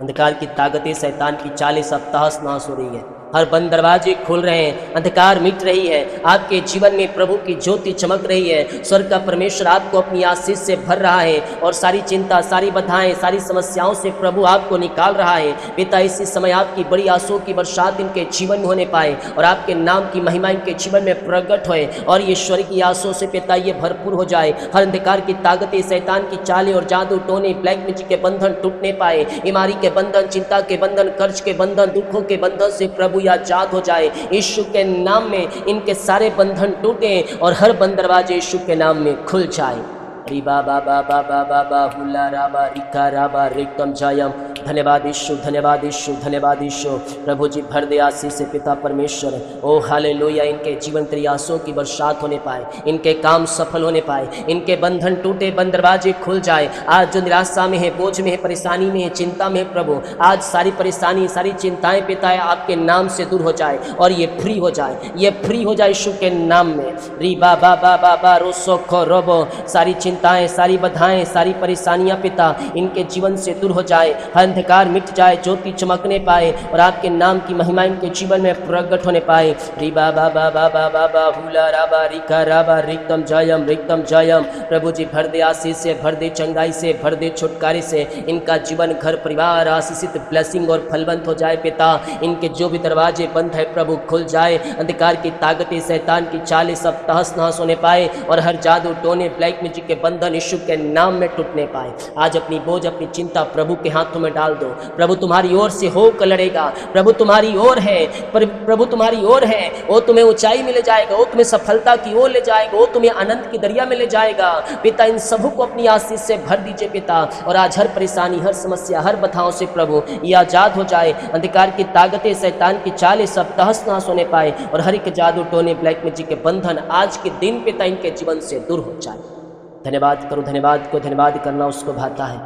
अंधकार की ताकतें, शैतान की चालें सब तहस नहस हो रही है। हर बंद दरवाजे खुल रहे हैं। अंधकार मिट रही है। आपके जीवन में प्रभु की ज्योति चमक रही है। स्वर्ग का परमेश्वर आपको अपनी आशीष से भर रहा है और सारी चिंता, सारी बाधाएं, सारी समस्याओं से प्रभु आपको निकाल रहा है। पिता इसी समय आपकी बड़ी आंसुओं की बरसात इनके जीवन में होने पाए और आपके नाम की महिमा इनके जीवन में प्रकट होए और ये स्वर्ग की आंसुओं से पिता ये भरपूर हो जाए। हर अंधकार की ताकतें, शैतान की चालें और जादू टोने, ब्लैक मैजिक के बंधन टूटने पाए। बीमारी के बंधन, चिंता के बंधन, कर्ज के बंधन, दुखों के बंधन से प्रभु आजाद हो जाए। यीशु के नाम में इनके सारे बंधन टूटे और हर बंद दरवाजे यीशु के नाम में खुल जाए। री बाबा बाबा बाबा बाबा राबा रिका राबा रिक्तम जयम। धन्यवाद यीशु, धन्यवाद यीशु, धन्यवाद यीशु। प्रभु जी भर दे आशीष से पिता परमेश्वर। ओ हालेलुया। इनके जीवन तेरी आंसुओं की बरसात होने पाए। इनके काम सफल होने पाए। इनके बंधन टूटे, बंद दरवाजे खुल जाए। आज जो निराशा में है, बोझ में है, परेशानी में है, चिंता में है प्रभु, आज सारी परेशानी, सारी चिंताएं पिता आपके नाम से दूर हो जाए और ये फ्री हो जाए। ये फ्री हो जाए यीशु के नाम में। री बाबा बाबा बा रोसो खो रोबो। सारी चिंताएं, सारी बाधाएं, सारी परेशानियां पिता इनके जीवन से दूर हो जाए। अंधकार मिट जाए, ज्योति चमकने पाए और आपके नाम की महिमा इनके जीवन में प्रकट होने पाए। री बाबा बाबा बाबा बाबा राबा रिका राबा रिक्तम जयम, रिक्तम जयम। प्रभु जी भर दे आशीष से, भर दे चंगाई से, भर दे छुटकारे से। इनका जीवन, घर परिवार आशीषित, ब्लेसिंग और फलवंत हो जाए पिता। इनके जो भी दरवाजे बंद है प्रभु खुल जाए। अंधकार की ताकतें, शैतान की चालें सब तहस नहस होने पाए और हर जादू टोने, ब्लैक मैजिक के बंधन यीशु के नाम में टूटने पाए। आज अपनी बोझ, अपनी चिंता प्रभु के हाथों में डाल दो। प्रभु तुम्हारी ओर से होकर लड़ेगा। प्रभु तुम्हारी ओर है। प्रभु तुम्हारी ओर है। वो तुम्हें ऊंचाई में ले जाएगा। वो तुम्हें सफलता की ओर ले जाएगा। वो तुम्हें आनंद की दरिया में ले जाएगा। पिता इन सबों को अपनी आशीष से भर दीजिए पिता। और आज हर परेशानी, हर समस्या, हर बाधाओं से प्रभु ये आजाद हो जाए। अंधकार की ताकतें, शैतान की चालें सब तहस नहस होने पाए और हर एक जादू टोने, ब्लैक मैजिक के बंधन आज के दिन पिता इनके जीवन से दूर हो जाए। धन्यवाद करो, धन्यवाद को धन्यवाद करना उसको भाता है,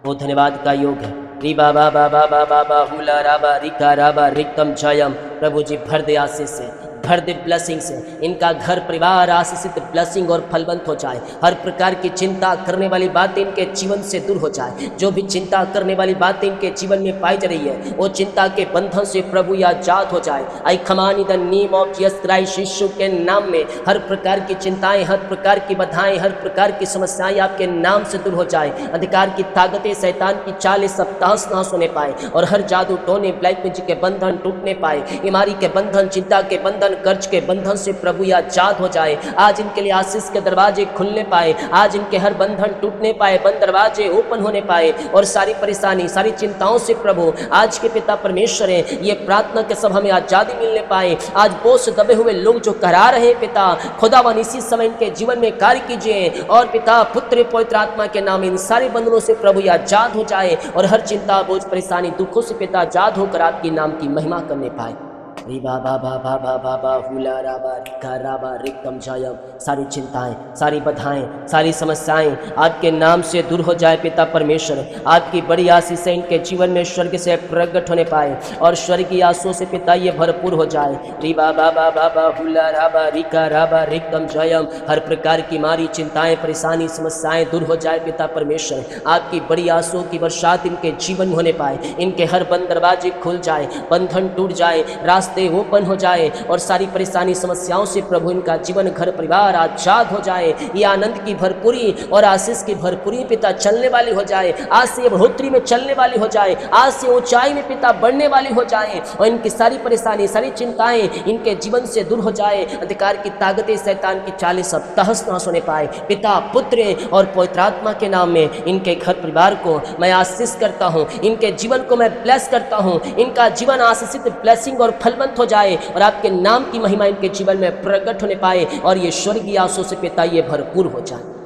वो धन्यवाद का योग है। री बाबा बाबा बाबा बाहुला राबा रिका राबा रिकम जयम। प्रभु जी भर दे आशीष से, भर दे ब्लेसिंग से, इनका घर परिवार आशीषित ब्लेसिंग और फलवंत हो जाए। हर प्रकार की चिंता करने वाली बातें इनके जीवन से दूर हो जाए। जो भी चिंता करने वाली बातें इनके जीवन में पाई जा रही है, वो चिंता के बंधन से प्रभु या आजाद हो जाए। I command in the name of Jesus Christ, Yeshu के नाम में हर प्रकार की चिंताएं, हर प्रकार की बाधाएं, हर प्रकार की समस्याएं आपके नाम से दूर हो जाए। अंधकार की ताकतें, शैतान की चालें सब तहस नहस होने पाए और हर जादू टोने, ब्लैक मैजिक के बंधन टूटने पाए। बीमारी के बंधन, चिंता के बंधन, कर्ज के बंधन से प्रभु या आजाद हो जाए। आज इनके लिए आशीष के दरवाजे खुलने पाए, आज इनके हर बंधन टूटने पाए, बंद दरवाजे ओपन होने पाए और सारी परेशानी, सारी चिंताओं से प्रभु आज के पिता परमेश्वर है, ये प्रार्थना के सब हमें आजादी मिलने पाए। आज बोझ से दबे हुए लोग जो करा रहे हैं पिता, खुदावन इसी समय इनके जीवन में कार्य कीजिए और पिता पुत्र पवित्र आत्मा के नाम इन सारे बंधनों से प्रभु या आजाद हो जाए और हर चिंता, बोझ, परेशानी, दुखों से पिता आजाद होकर आपकी नाम की महिमा करने पाए। री बाबा बाबा बाबा बाहुला राबा रिका राबा रिकम जयम। सारी चिंताएं, सारी बाधाएं, सारी समस्याएं आपके नाम से दूर हो जाए पिता परमेश्वर। आपकी बड़ी आशीष से इनके जीवन में स्वर्ग से प्रकट होने पाए और स्वर्गीय आंसुओं से पिता ये भरपूर हो जाए। री बाबा बाबा बाहुला राबा रिका राबा रिकम जयम। हर प्रकार की मारी चिंताएं, परेशानी, समस्याएं दूर हो जाए पिता परमेश्वर। आपकी बड़ी आंसुओं की बरसात इनके जीवन में होने पाए। इनके हर बंद दरवाजे खुल जाए, बंधन टूट जाए, रास्ते ओपन हो जाए और सारी परेशानी, समस्याओं से प्रभु इनका जीवन, घर, परिवार आजाद हो जाए। ये आनंद की भरपूरी और आशीष की भरपूरी पिता चलने वाली हो जाए। आज से बढ़ोतरी में चलने वाली हो जाए, आज से ऊंचाई में पिता बढ़ने वाली हो जाए और इनकी सारी परेशानी, सारी चिंताएं इनके जीवन से दूर हो जाए। अंधकार की ताकतें, शैतान की चालें सब तहस नहस होने पाए। पिता, पुत्र और पवित्र आत्मा के नाम में इनके घर परिवार को मैं आशीष करता हूँ, इनके जीवन को मैं ब्लेस करता हूँ। इनका जीवन आशीषित, ब्लेसिंग और फलवंत हो जाए और आपके नाम की महिमा इनके जीवन में प्रकट होने पाए और ये स्वर्गीय आंसुओं से पिता ये भरपूर हो जाए।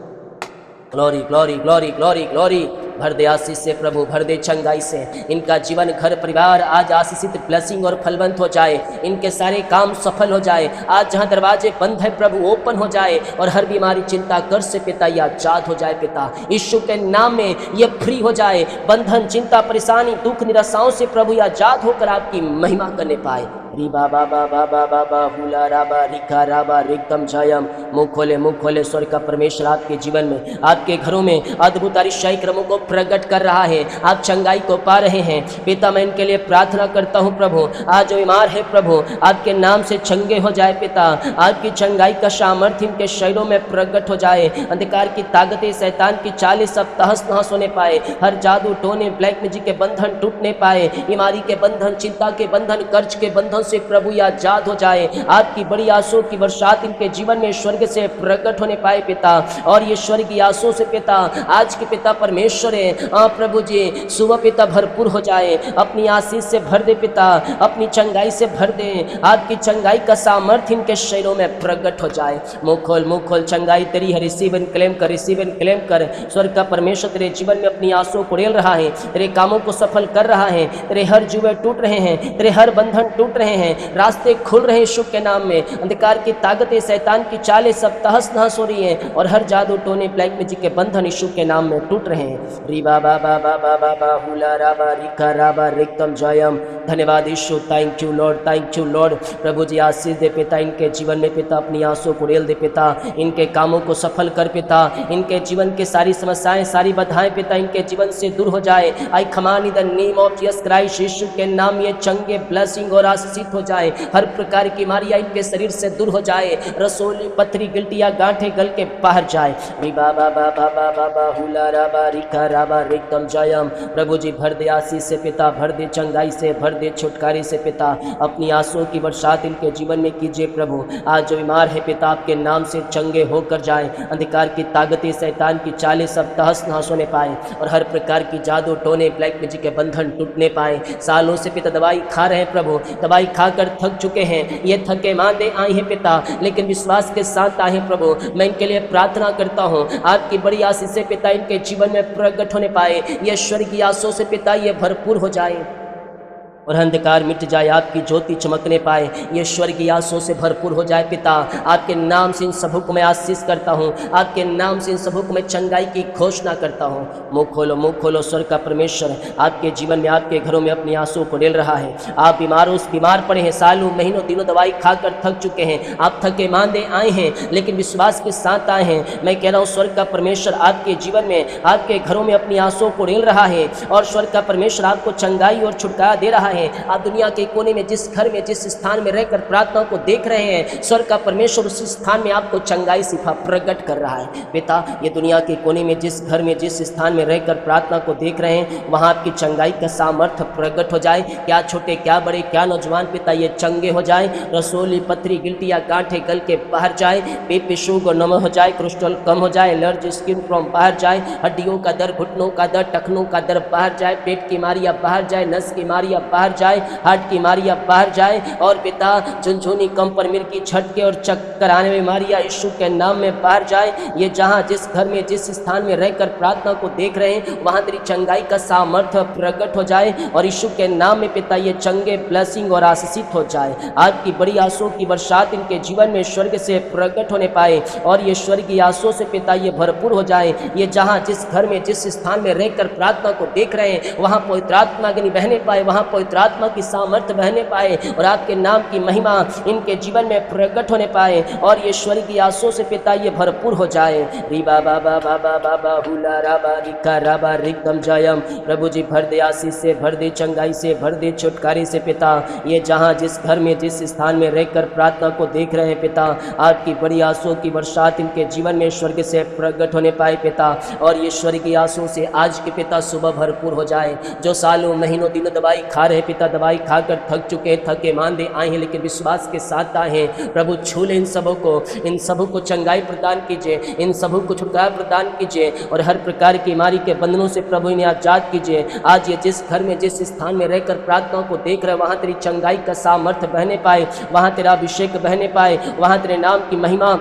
Glory glory glory glory glory. भर दे आशीष से प्रभु, भर दे चंगाई से। इनका जीवन, घर, परिवार आज आशीषित, ब्लेसिंग और फलवंत हो जाए। इनके सारे काम सफल हो जाए। आज जहां दरवाजे बंद है प्रभु ओपन हो जाए और हर बीमारी, चिंता, कर्ज से पिता ये आजाद हो जाए। पिता यीशु के नाम में ये फ्री हो जाए। बंधन, चिंता, परेशानी, दुख, निराशाओं से प्रभु ये आजाद होकर आपकी महिमा करने पाए। री बाबा बाबा बाबा बाहुला राबा रिका राबा रिकम जयम। मुँह खोले स्वर्ग का परमेश्वर आपके जीवन में, आपके घरों में अद्भुत आश्चर्य क्रमों को प्रकट कर रहा है। आप चंगाई को पा रहे हैं पिता। मैं इनके लिए प्रार्थना करता हूं प्रभु, आज जो बीमार है प्रभु आपके नाम से चंगे हो जाए पिता। आपकी चंगाई का सामर्थ्य इनके शरीरों में प्रकट हो जाए। अंधकार की ताकतें, शैतान की चालें सब तहस नहस होने पाए। हर जादू टोने, ब्लैक मैजिक के बंधन टूटने पाए। बीमारी के बंधन, चिंता के बंधन, कर्ज के बंधन से प्रभु या आजाद हो जाए। आपकी बड़ी आंसुओं की बरसात इनके जीवन में स्वर्ग से प्रकट होने पाए पिता और ये स्वर्गीय आंसुओं से पिता आज के पिता परमेश्वर है प्रभु जी सुबह पिता भरपूर हो जाए। अपनी आशीष से भर दे पिता, अपनी चंगाई से भर दे। आपकी चंगाई का सामर्थ्य इनके शरीरों में प्रकट हो जाए। मुँह खोल, चंगाई तेरी है। रिसीव एंड क्लेम कर, रिसीव एंड क्लेम कर। स्वर्ग का परमेश्वर तेरे जीवन में अपनी आंसुओं को रेल रहा है, तेरे कामों को सफल कर रहा है। तेरे हर जुए टूट रहे हैं, तेरे हर बंधन टूट रहे हैं, रास्ते खुल रहे हैं यीशु के नाम में। अंधकार की ताकतें, शैतान की चालें सब तहस नहस हो रही हैं और हर जादू टोने, ब्लैक मैजिक के बंधन यीशु के नाम में टूट रहे हैं। री बाबा बाबा बाबा बाहुला राबा रिका राबा रिकम जयम। धन्यवाद Yeshu, thank you lord, thank you lord. प्रभु जी आशीष दे पिता इनके जीवन में पिता, अपनी आंसुओं को रेल दे पिता, इनके कामों को सफल कर पिता, इनके जीवन के सारी समस्याएं, सारी बाधाएं पिता इनके जीवन से दूर हो जाए। I command in the name of Jesus Christ, Yeshu के नाम ये चंगे, ब्लेसिंग और आशीषित हो जाए। हर प्रकार की बीमारियां इनके शरीर से दूर हो जाए। रसोली, पथरी, गिल्टियां, गांठें गल के बाहर जाए। री बाबा बाबा बाबा बाहुला राबा रिका राबा रिकम जयम। प्रभु जी भर दे आशीष से पिता, भर दे चंगाई से, भर दे छुटकारे से पिता। अपनी आंसुओं की बरसात इनके जीवन में कीजिए प्रभु। आज जो बीमार है पिता आपके नाम से चंगे होकर जाए। अंधकार की ताकतें, शैतान की चालें सब तहस नहस होने पाए और हर प्रकार की जादू टोने, ब्लैक मैजिक के बंधन टूटने पाए। सालों से पिता दवाई खा रहे हैं प्रभु, दवाई खाकर थक चुके हैं। ये थके मांदे आए हैं पिता, लेकिन विश्वास के साथ आए हैं प्रभु। मैं इनके लिए प्रार्थना करता हूँ आपकी बड़ी आशीष से पिता इनके जीवन में प्रकट होने पाए। ये स्वर्गीय आशीषों से पिता ये भरपूर हो जाए। और अंधकार मिट जाए, आपकी ज्योति चमकने पाए, ये स्वर्गीय आंसुओं से भरपूर हो जाए पिता। आपके नाम से इन सबों को मैं आशीष करता हूँ, आपके नाम से इन सबों को मैं चंगाई की घोषणा करता हूँ। मुँह खोलो स्वर्ग का परमेश्वर आपके जीवन में, आपके घरों में अपनी आंसुओं को डेल रहा है। आप बीमार पड़े हैं, सालों महीनों दिनों दवाई खाकर थक चुके हैं, आप थके मांदे आए हैं, लेकिन विश्वास के साथ आए हैं। मैं कह रहा हूँ स्वर्ग का परमेश्वर आपके जीवन में, आपके घरों में अपनी आंसुओं को डेल रहा है, और स्वर्ग का परमेश्वर आपको चंगाई और छुटकारा दे रहा है। आप दुनिया के कोने में, जिस घर में, जिस स्थान में रहकर प्रार्थना को देख रहे हैं, स्वर्ग का परमेश्वर उस स्थान में आपको चंगाई सिफा प्रकट कर रहा है। पिता, ये दुनिया के कोने में, जिस घर में, जिस स्थान में रहकर प्रार्थना को देख रहे हैं, वहां आपकी चंगाई का सामर्थ्य प्रकट हो जाए। क्या छोटे, क्या बड़े, क्या नौजवान पिता, ये चंगे हो जाए, रसोली, पथरी, गिल्टियाँ, गांठे गल के बाहर जाए, बीपी शुगर नॉर्मल हो जाए, कोलेस्ट्रॉल कम हो जाए, एलर्जी, स्किन प्रॉब्लम बाहर जाए, हड्डियों का दर्द, घुटनों का दर्द, टखनों का दर्द बाहर जाए, पेट की बीमारियां बाहर जाए, नस की बीमारियां बाहर जाए, हार्ट की बीमारियां बाहर जाए, और पिता झुनझुनी, कंपर, मिर्गी, झटके और चक्कर आने में बीमारियां यीशु के नाम में बाहर जाए। ये जहां, जिस घर में, जिस स्थान में रहकर प्रार्थना को देख रहे हैं, वहां तेरी चंगाई का सामर्थ्य प्रकट हो जाए, और यीशु के नाम में पिता ये चंगे, ब्लेसिंग और आशीषित हो जाए। आपकी बड़ी आंसुओं की बरसात इनके जीवन में स्वर्ग से प्रकट होने पाए, और ये स्वर्गीय आंसुओं से पिता ये भरपूर हो जाए। ये जहां, जिस घर में, जिस स्थान में रहकर प्रार्थना को देख रहे हैं, वहां पवित्र आत्मा अग्नि बहने पाए, वहां पवित्र आत्मा की सामर्थ्य बहने पाए, और आपके नाम की महिमा इनके जीवन में प्रकट होने पाए, और ये स्वर्गीय आंसुओं से पिता ये भरपूर हो जाए। रिबा बाबा बाबा बाबा हुला राबा रिका राबा रिकम जयम। प्रभु जी भर दे आशीष से, भर दे चंगाई से, भर दे छुटकारे से पिता। ये जहां, जिस घर में, जिस स्थान में रहकर प्रार्थना को देख रहे हैं पिता, आपकी बड़ी आंसुओं की बरसात इनके जीवन में स्वर्ग से प्रकट होने पाए पिता, और ये स्वर्गीय आंसुओं से आज के पिता सुबह भरपूर हो जाए। जो सालों महीनों दिनों दवाई खा रहे पिता, दवाई खाकर थक चुके, थके मांदे आए हैं, लेकिन विश्वास के साथ आए हैं, प्रभु छू ले इन सबों को चंगाई प्रदान कीजिए, इन सबों को छुटकारा प्रदान कीजिए, और हर प्रकार की बीमारी के बंधनों से प्रभु इन्हें आजाद कीजिए। आज ये जिस घर में, जिस स्थान में रहकर प्रार्थना को देख रहे, वहाँ तेरी चंगाई का सामर्थ्य बहने पाए, वहाँ तेरा अभिषेक बहने पाए, वहाँ तेरे नाम की महिमा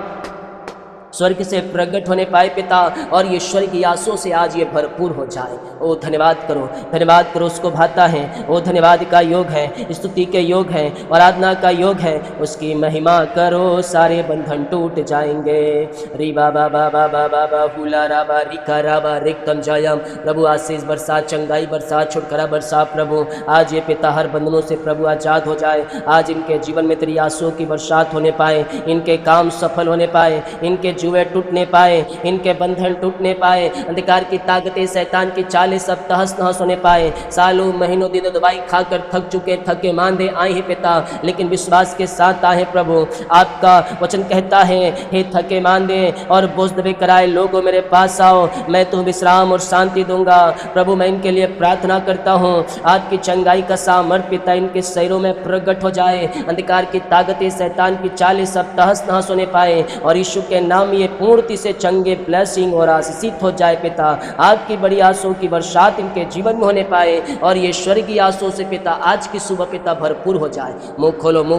स्वर्ग से प्रकट होने पाए पिता, और ये स्वर्गीय आंसुओं से आज ये भरपूर हो जाए। ओ धन्यवाद करो, उसको भाता है, वो धन्यवाद का योग है, स्तुति के योग है, आराधना का योग है, उसकी महिमा करो, सारे बंधन टूट जाएंगे। री बाबा बाबा बाबा बा हुला राबा रिका राबा रिकम जयम। प्रभु आशीष बरसा, चंगाई बरसा, छुटकारा बरसा प्रभु। आज ये पिता हर बंधनों से प्रभु आजाद हो जाए। आज इनके जीवन में तेरी आंसुओं की बरसात होने पाए, इनके काम सफल होने पाए, इनके जुए टूटने पाए, इनके बंधन टूटने पाए, अंधकार की ताकतें, शैतान की चालें सब तहस नहस होने पाए। सालों महीनों दिनों दवाई खाकर थक चुके, थके मांदे आए हैं पिता, लेकिन विश्वास के साथ आए प्रभु। आपका वचन कहता है, हे थके मांदे और बोझ दबे कराए लोगों मेरे पास आओ, मैं तुम्हें विश्राम और शांति दूंगा। प्रभु मैं इनके लिए प्रार्थना करता हूँ, आपकी चंगाई का सामर्थ पिता इनके शरीरों में प्रकट हो जाए, अंधकार की ताकतें, शैतान की चालें सब तहस नहस होने पाए, और यीशु के नाम ये पूर्ति से चंगे, ब्लेसिंग और आशीषित हो जाए पिता। आपकी बड़ी आंसुओं की बरसात इनके जीवन में होने पाए, और ये स्वर्गीय आंसुओं से पिता आज की सुबह पिता भरपूर हो जाए। मुंह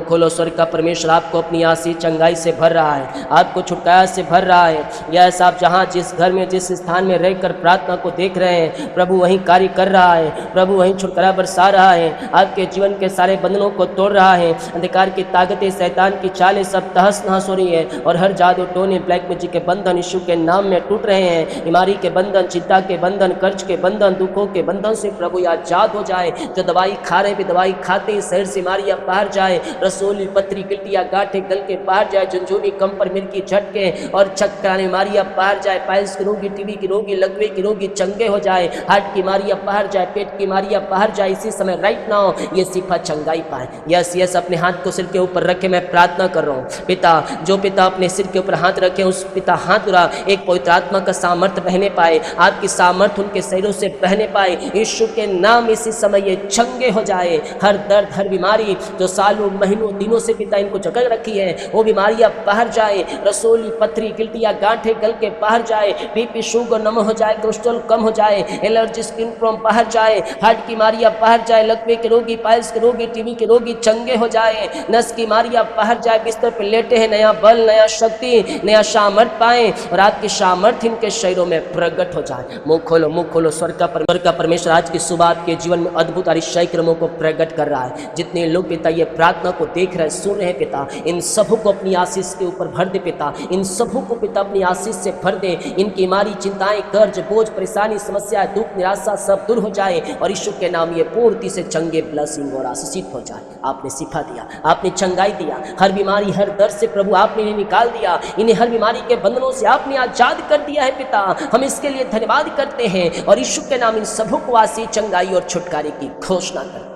खोलो, स्वर्ग का परमेश्वर आपको अपनी आशीष चंगाई से भर रहा है, आपको छुटकारा से भर रहा है। यह साहब जहाँ, जिस घर में, जिस स्थान में रहकर प्रार्थना को देख रहे हैं, प्रभु वहीं कार्य कर रहा है, प्रभु वहीं छुटकारा बरसा रहा है, आपके जीवन के सारे बंधनों को तोड़ रहा है। अंधकार की ताकतें, शैतान की चालें सब तहस नहस हो रही है, और हर जादू टोने, ब्लैक मैजिक के बंधन यीशु के नाम में टूट रहे हैं। बीमारी के बंधन, चिंता के बंधन, कर्ज के बंधन, दुखों के बंधन से प्रभु आजाद हो जाए। जो दवाई खा रहे भी दवाई खाते ही शरीर से बीमारियां बाहर जाए, रसोली, पथरी, गिल्टियां, गांठे गल के बाहर जाए, झुनझुनी, कंपर, मिर्गी, झटके और चक्कर बीमारियां बाहर जाए, पाइल्स की रोगी, टीबी की रोगी, लकवे की रोगी चंगे हो जाए, हार्ट की बीमारियां बाहर जाए, पेट की बीमारियां बाहर जाए। इसी समय राइट नाउ ये सिफा चंगाई पाए। यस, अपने हाथ को सिर के ऊपर रखे मैं प्रार्थना कर रहा हूँ पिता। जो पिता अपने सिर के ऊपर हाथ रखे, उस पिता हाथ पूरा एक पवित्र आत्मा का सामर्थ्य बहने पाए, आपकी सामर्थ्य उनके शरीरों से बहने पाए। यीशु के नाम इसी समय ये चंगे हो जाए। हर दर्द, हर बीमारी जो सालों महीनों दिनों से पिता इनको जकड़ रखी है, वो बीमारियां बाहर जाए, रसोली, पथरी, गिल्टियां, गांठे गल के बाहर जाए, बीपी शुगर नम हो जाए, कोलेस्ट्रॉल कम हो जाए, एलर्जी, स्किन प्रॉब्लम बाहर जाए, हार्ट की बीमारियां बाहर जाए, लकवे के रोगी, पाइल्स के रोगी, टीबी के रोगी चंगे हो जाए, नस की बीमारियां बाहर जाए। बिस्तर पर लेटे हैं, नया बल, नया शक्ति, नया सामर्थ पाएं और आपकी सामर्थ इनके शरीरों में प्रकट हो जाए। मुंह खोलो, स्वर्ग का परमेश्वर आज की सुबह आपके जीवन में अद्भुत अतिशय क्रमों को प्रकट कर रहा है। जितने लोग पिता ये प्रार्थना को देख रहे सुन रहे पिता, इन सबों को अपनी आशीष के ऊपर भर दे पिता, इन सबों को पिता अपनी आशीष से भर दे। इनकी मारी चिंताएं, कर्ज, बोझ, परेशानी, समस्या, दुख, निराशा सब दूर हो जाए और यीशु के नाम ये पूर्ति से चंगे, ब्लेसिंग और आशीषित हो जाए। आपने सिखा दिया, आपने चंगाई दिया, हर बीमारी, हर दर्द से प्रभु आपने इन्हें निकाल दिया, इन्हें हर बीमारी के बंधनों से आपने आजाद कर दिया है पिता। हम इसके लिए धन्यवाद करते हैं और यीशु के नाम इन सबों को आशीष, चंगाई और छुटकारे की घोषणा करते।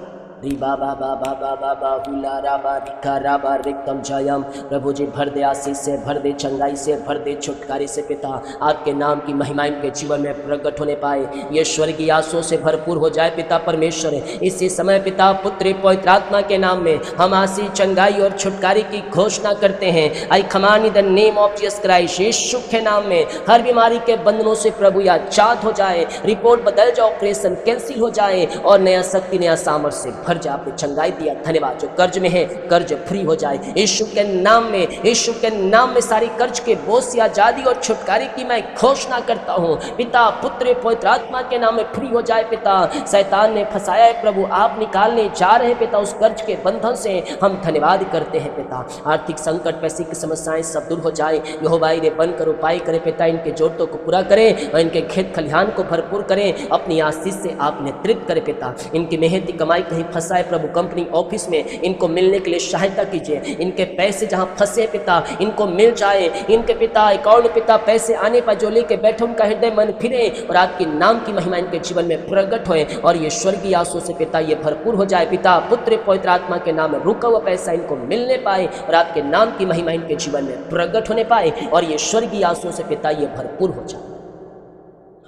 प्रभु जी भर दे आशीष से, भर दे चंगाई से, भर दे छुटकारे से पिता। आपके नाम की महिमा इनके जीवन में प्रकट होने पाए, ये स्वर्गीय आशीषों से भरपूर हो जाए पिता परमेश्वर। इसी समय पिता, पुत्र, पवित्र आत्मा के नाम में हम आशीष, चंगाई और छुटकारे की घोषणा करते हैं। I command in the name of Jesus Christ, Yeshu के नाम में हर बीमारी के बंधनों से प्रभु आजाद हो जाए, रिपोर्ट बदल जाए, ऑपरेशन कैंसिल हो जाए और नया शक्ति, नया सामर्थ्य से भर जाए। आपने चंगाई दिया, धन्यवाद। जो कर्ज में है कर्ज फ्री हो जाए यीशु के नाम में, यीशु के नाम में सारी कर्ज के बोझ से आजादी और छुटकारे की मैं घोषणा करता हूँ पिता, पुत्र, पवित्र आत्मा के नाम में फ्री हो जाए पिता। शैतान ने फंसाया है प्रभु, आप निकालने जा रहे हैं पिता उस कर्ज के बंधन से। हम धन्यवाद करते हैं पिता। आर्थिक संकट, पैसे की समस्याएं सब दूर हो जाए। यहोवा इन्हें बनकर उपाय करे पिता, इनके जरूरतों को पूरा करें और इनके खेत खलिहान को भरपूर करें। अपनी आशीष से आप नेतृत्व करें पिता। इनकी मेहनती कमाई कहीं फंसा है प्रभु, कंपनी ऑफिस में इनको मिलने के लिए सहायता कीजिए। इनके पैसे जहां फंसे पिता इनको मिल जाए। इनके पिता अकाउंट पिता पैसे आने पर जो लेके बैठे उनका हृदय मन फिरे और आपके नाम की महिमा इनके जीवन में प्रकट होए और ये स्वर्गीय आशीषों से पिता ये भरपूर हो जाए पिता, पुत्र, पवित्र आत्मा के नाम में रुका हुआ पैसा इनको मिलने पाए और आपके नाम की महिमा इनके जीवन में प्रकट होने पाए और ये स्वर्गीय आशीषों से पिता ये भरपूर हो जाए।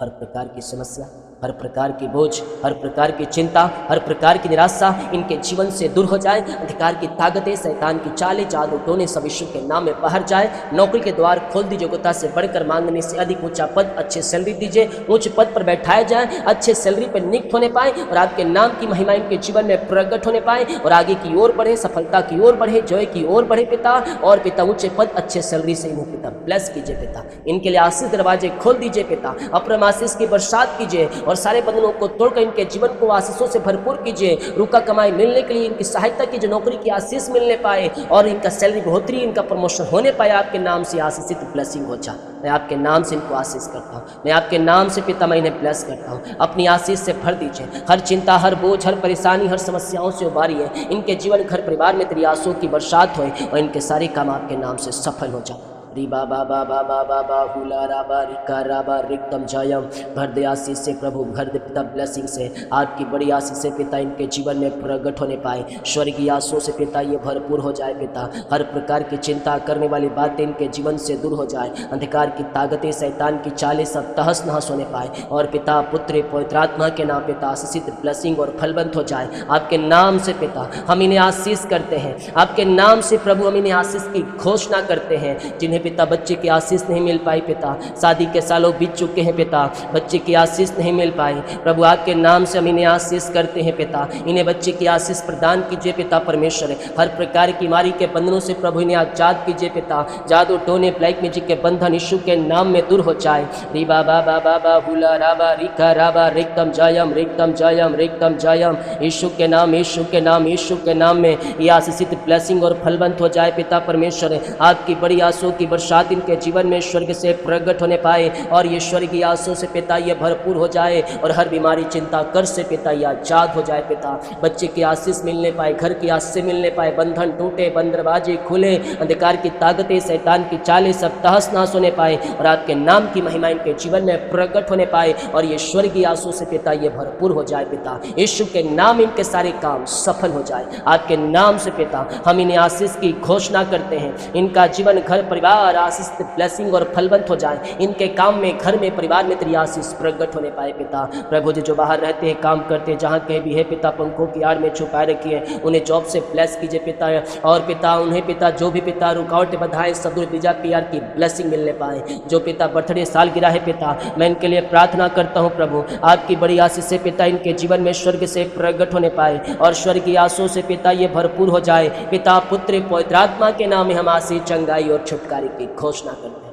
हर प्रकार की समस्या, हर प्रकार की बोझ, हर प्रकार की चिंता, हर प्रकार की निराशा इनके जीवन से दूर हो जाए। अधिकार की ताकतें, शैतान की चालें, जादू टोने सब यीशु के नाम में बाहर जाए। नौकरी के द्वार खोल दीजिए, योग्यता से बढ़कर मांगने से अधिक ऊंचा पद, अच्छे सैलरी दीजिए, उच्च पद पर बैठाया जाए, अच्छे सैलरी पर नियुक्त होने पाए और आपके नाम की महिमा इनके जीवन में प्रकट होने पाए और आगे की ओर बढ़े, सफलता की ओर बढ़े, जय की ओर बढ़े पिता। और पिता ऊंचे पद, अच्छे सैलरी से इन्हें पिता ब्लेस कीजिए पिता। इनके लिए आशीष दरवाजे खोल दीजिए पिता, अप्रम आशीष की बरसात कीजिए और सारे बंधनों को तोड़कर इनके जीवन को आशीषों से भरपूर कीजिए। रुका कमाई मिलने के लिए इनकी सहायता कीजिए, नौकरी की आशीष मिलने पाए और इनका सैलरी बढ़ोतरी, इनका प्रमोशन होने पाए। आपके नाम से आशीषित ब्लेसिंग हो जाए। मैं आपके नाम से इनको आशीष करता हूँ, मैं आपके नाम से पिता मैं इन्हें ब्लेस करता हूँ। अपनी आशीष से भर दीजिए। हर चिंता, हर बोझ, हर परेशानी, हर समस्याओं से उबारिए। इनके जीवन, घर परिवार में तेरी आशीषों की बरसात होए और इनके सारे काम आपके नाम से सफल हो जाए। रिबा बाबा बाबा बाबा हुला राबा रिका राबा रिक्तम जयम। भर दे आशीष से प्रभु, भर दे पिता ब्लेसिंग से। आपकी बड़ी आशीष से पिता इनके जीवन में प्रकट होने पाए। स्वर्गीय आशीषों से पिता ये भरपूर हो जाए पिता। हर प्रकार की चिंता करने वाली बातें इनके जीवन से दूर हो जाए। अंधकार की ताकतें, शैतान की चालें सब तहस नहस होने पाए और पिता, पुत्र, पवित्र आत्मा के नाम पिता आशीषित ब्लेसिंग और फलवंत हो जाए। आपके नाम से पिता हम इन्हें आशीष करते हैं। आपके नाम से प्रभु हम इन्हें आशीष की घोषणा करते हैं। जिन्हें पिता बच्चे की आशीष नहीं मिल पाई पिता, शादी के सालों बीत चुके हैं पिता, बच्चे की आशीष नहीं मिल पाई प्रभु, आपके नाम से हम इन्हें आशीष करते हैं पिता। इन्हें बच्चे की आशीष प्रदान कीजिए पिता परमेश्वर। हर प्रकार की बीमारी के बंधनों से प्रभु इन्हें आजाद कीजिए पिता। जादू टोने, ब्लैक मैजिक के बंधन यीशु के नाम में दूर हो जाए। रिबा बाबा बाबा हुला राबा रिका राबा रिक्तम जयम, रिक्तम जयम, रिक्तम जयम। यीशु के नाम, यीशु के नाम, यीशु के नाम में ये आशीषित ब्लेसिंग और फलवंत हो जाए पिता परमेश्वर। आपकी बड़ी आशीषों की बरसात इनके जीवन में स्वर्ग से प्रकट होने पाए और ये स्वर्गीय आशीषों से पिता ये भरपूर हो जाए और हर बीमारी, चिंता, कर्ज से पिता ये आजाद हो जाए पिता। बच्चे की आशीष मिलने पाए, घर की आशीष मिलने पाए, बंधन टूटे, बंद दरवाजे खुले, अंधकार की ताकतें, शैतान की चालें सब तहस नहस होने पाए और आपके नाम की महिमा इनके जीवन में प्रकट होने पाए और ये स्वर्गीय आशीषों से पिता ये भरपूर हो जाए पिता। यीशु के नाम इनके सारे काम सफल हो जाए। आपके नाम से पिता हम इन्हें आशीष की घोषणा करते हैं। इनका जीवन, घर परिवार आशीष ब्लेसिंग और फलवंत हो जाए। इनके काम में, घर में, परिवार में तेरी आशीष प्रकट होने पाए पिता। प्रभु जी जो बाहर रहते हैं, काम करते हैं, जहाँ कहीं भी है पिता पंखों की आड़ में छुपाए रखिए, उन्हें जॉब से ब्लेस कीजिए पिता। और पिता उन्हें पिता जो भी पिता रुकावटें बधाएं सदुर बीजा पीआर की ब्लेसिंग मिलने पाए। जो पिता बर्थडे साल गिरा है पिता, मैं इनके लिए प्रार्थना करता हूँ प्रभु, आपकी बड़ी आशीष से पिता इनके जीवन में स्वर्ग से प्रकट होने पाए और स्वर्ग की आशीषों से पिता ये भरपूर हो जाए। पिता, पुत्र, पवित्र आत्मा के नाम में हम आशीष, चंगाई और छुटकारे की घोषणा करते हैं।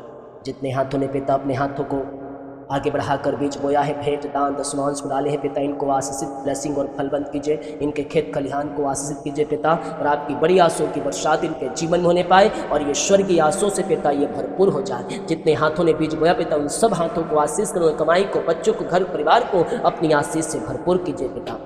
जितने हाथों ने पिता अपने हाथों को आगे बढ़ाकर बीज बोया है, भेंट दान दशमांश को डाले हैं पिता, इनको आशीषित ब्लेसिंग और फलवंत कीजिए, इनके खेत खलिहान को आशीषित कीजिए पिता, और आपकी बड़ी आंसुओं की बरसात इनके जीवन में होने पाए और ये स्वर्गीय आंसुओं से पिता ये भरपूर हो जाए। जितने हाथों ने बीज बोया पिता उन सब हाथों को आशीष करो, कमाई को, बच्चों को, घर परिवार को अपनी आशीष से भरपूर कीजिए पिता।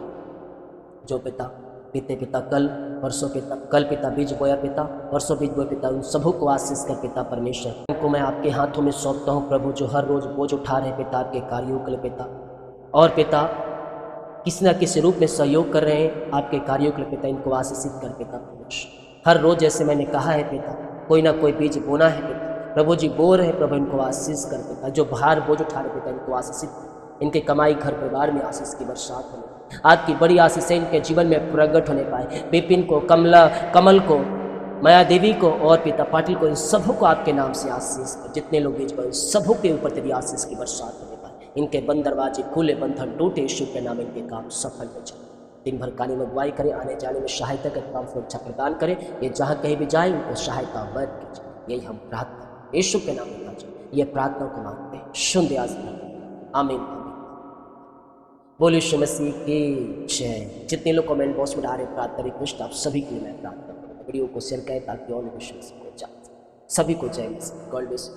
जो पिता बीते पिता कल परसों पिता कल पिता बीज बोया पिता, परसों बीज बोया पिता, उन सबों को आशीष कर पिता परमेश्वर, उनको मैं आपके हाथों में सौंपता हूँ प्रभु, जो हर रोज बोझ उठा रहे पिता आपके कार्यों के लिए पिता, और पिता किसी न किसी रूप में सहयोग कर रहे हैं आपके कार्यों के लिए पिता, इनको आशीषित कर पिता परमेश्वर। हर रोज जैसे मैंने कहा है पिता, कोई ना कोई बीज बोना है पिता, प्रभु जी बो रहे प्रभु, इनको आशीष कर पिता, जो भार बोझ उठा रहे पिता इनको आशीषित, इनके कमाई घर परिवार में आशीष की बरसात होने, आपकी बड़ी आशीषें इनके जीवन में प्रकट होने पाए। विपिन को, कमल को, माया देवी को और पिता पाटिल को, इन सबों को आपके नाम से आशीष, जितने लोग बीज बोए सबों के ऊपर तेरी आशीष की बरसात होने पाए, इनके बंद दरवाजे खुले, बंधन टूटे, यीशु के नाम इनके काम सफल हो जाए। दिन भर काली में अगुवाई करें, आने जाने में सहायता कर, काम सुरक्षा प्रदान करें, ये जहाँ कहीं भी जाए उनको सहायता वर्ग कीजिए, यही हम प्रार्थना यीशु के नाम में कीजिए, ये प्रार्थना को मांगते हैं, सुन दे आज, आमीन। बोले यीशु मसीह की जय। जितने लोग कमेंट बॉक्स में डाले प्रार्थना रिक्वेस्ट, आप सभी के लिए मैं प्रार्थना करूँ, वीडियो को शेयर करें ताकि और यीशु मसीह को जाए, सभी को जय मसीह, गॉड ब्लेस।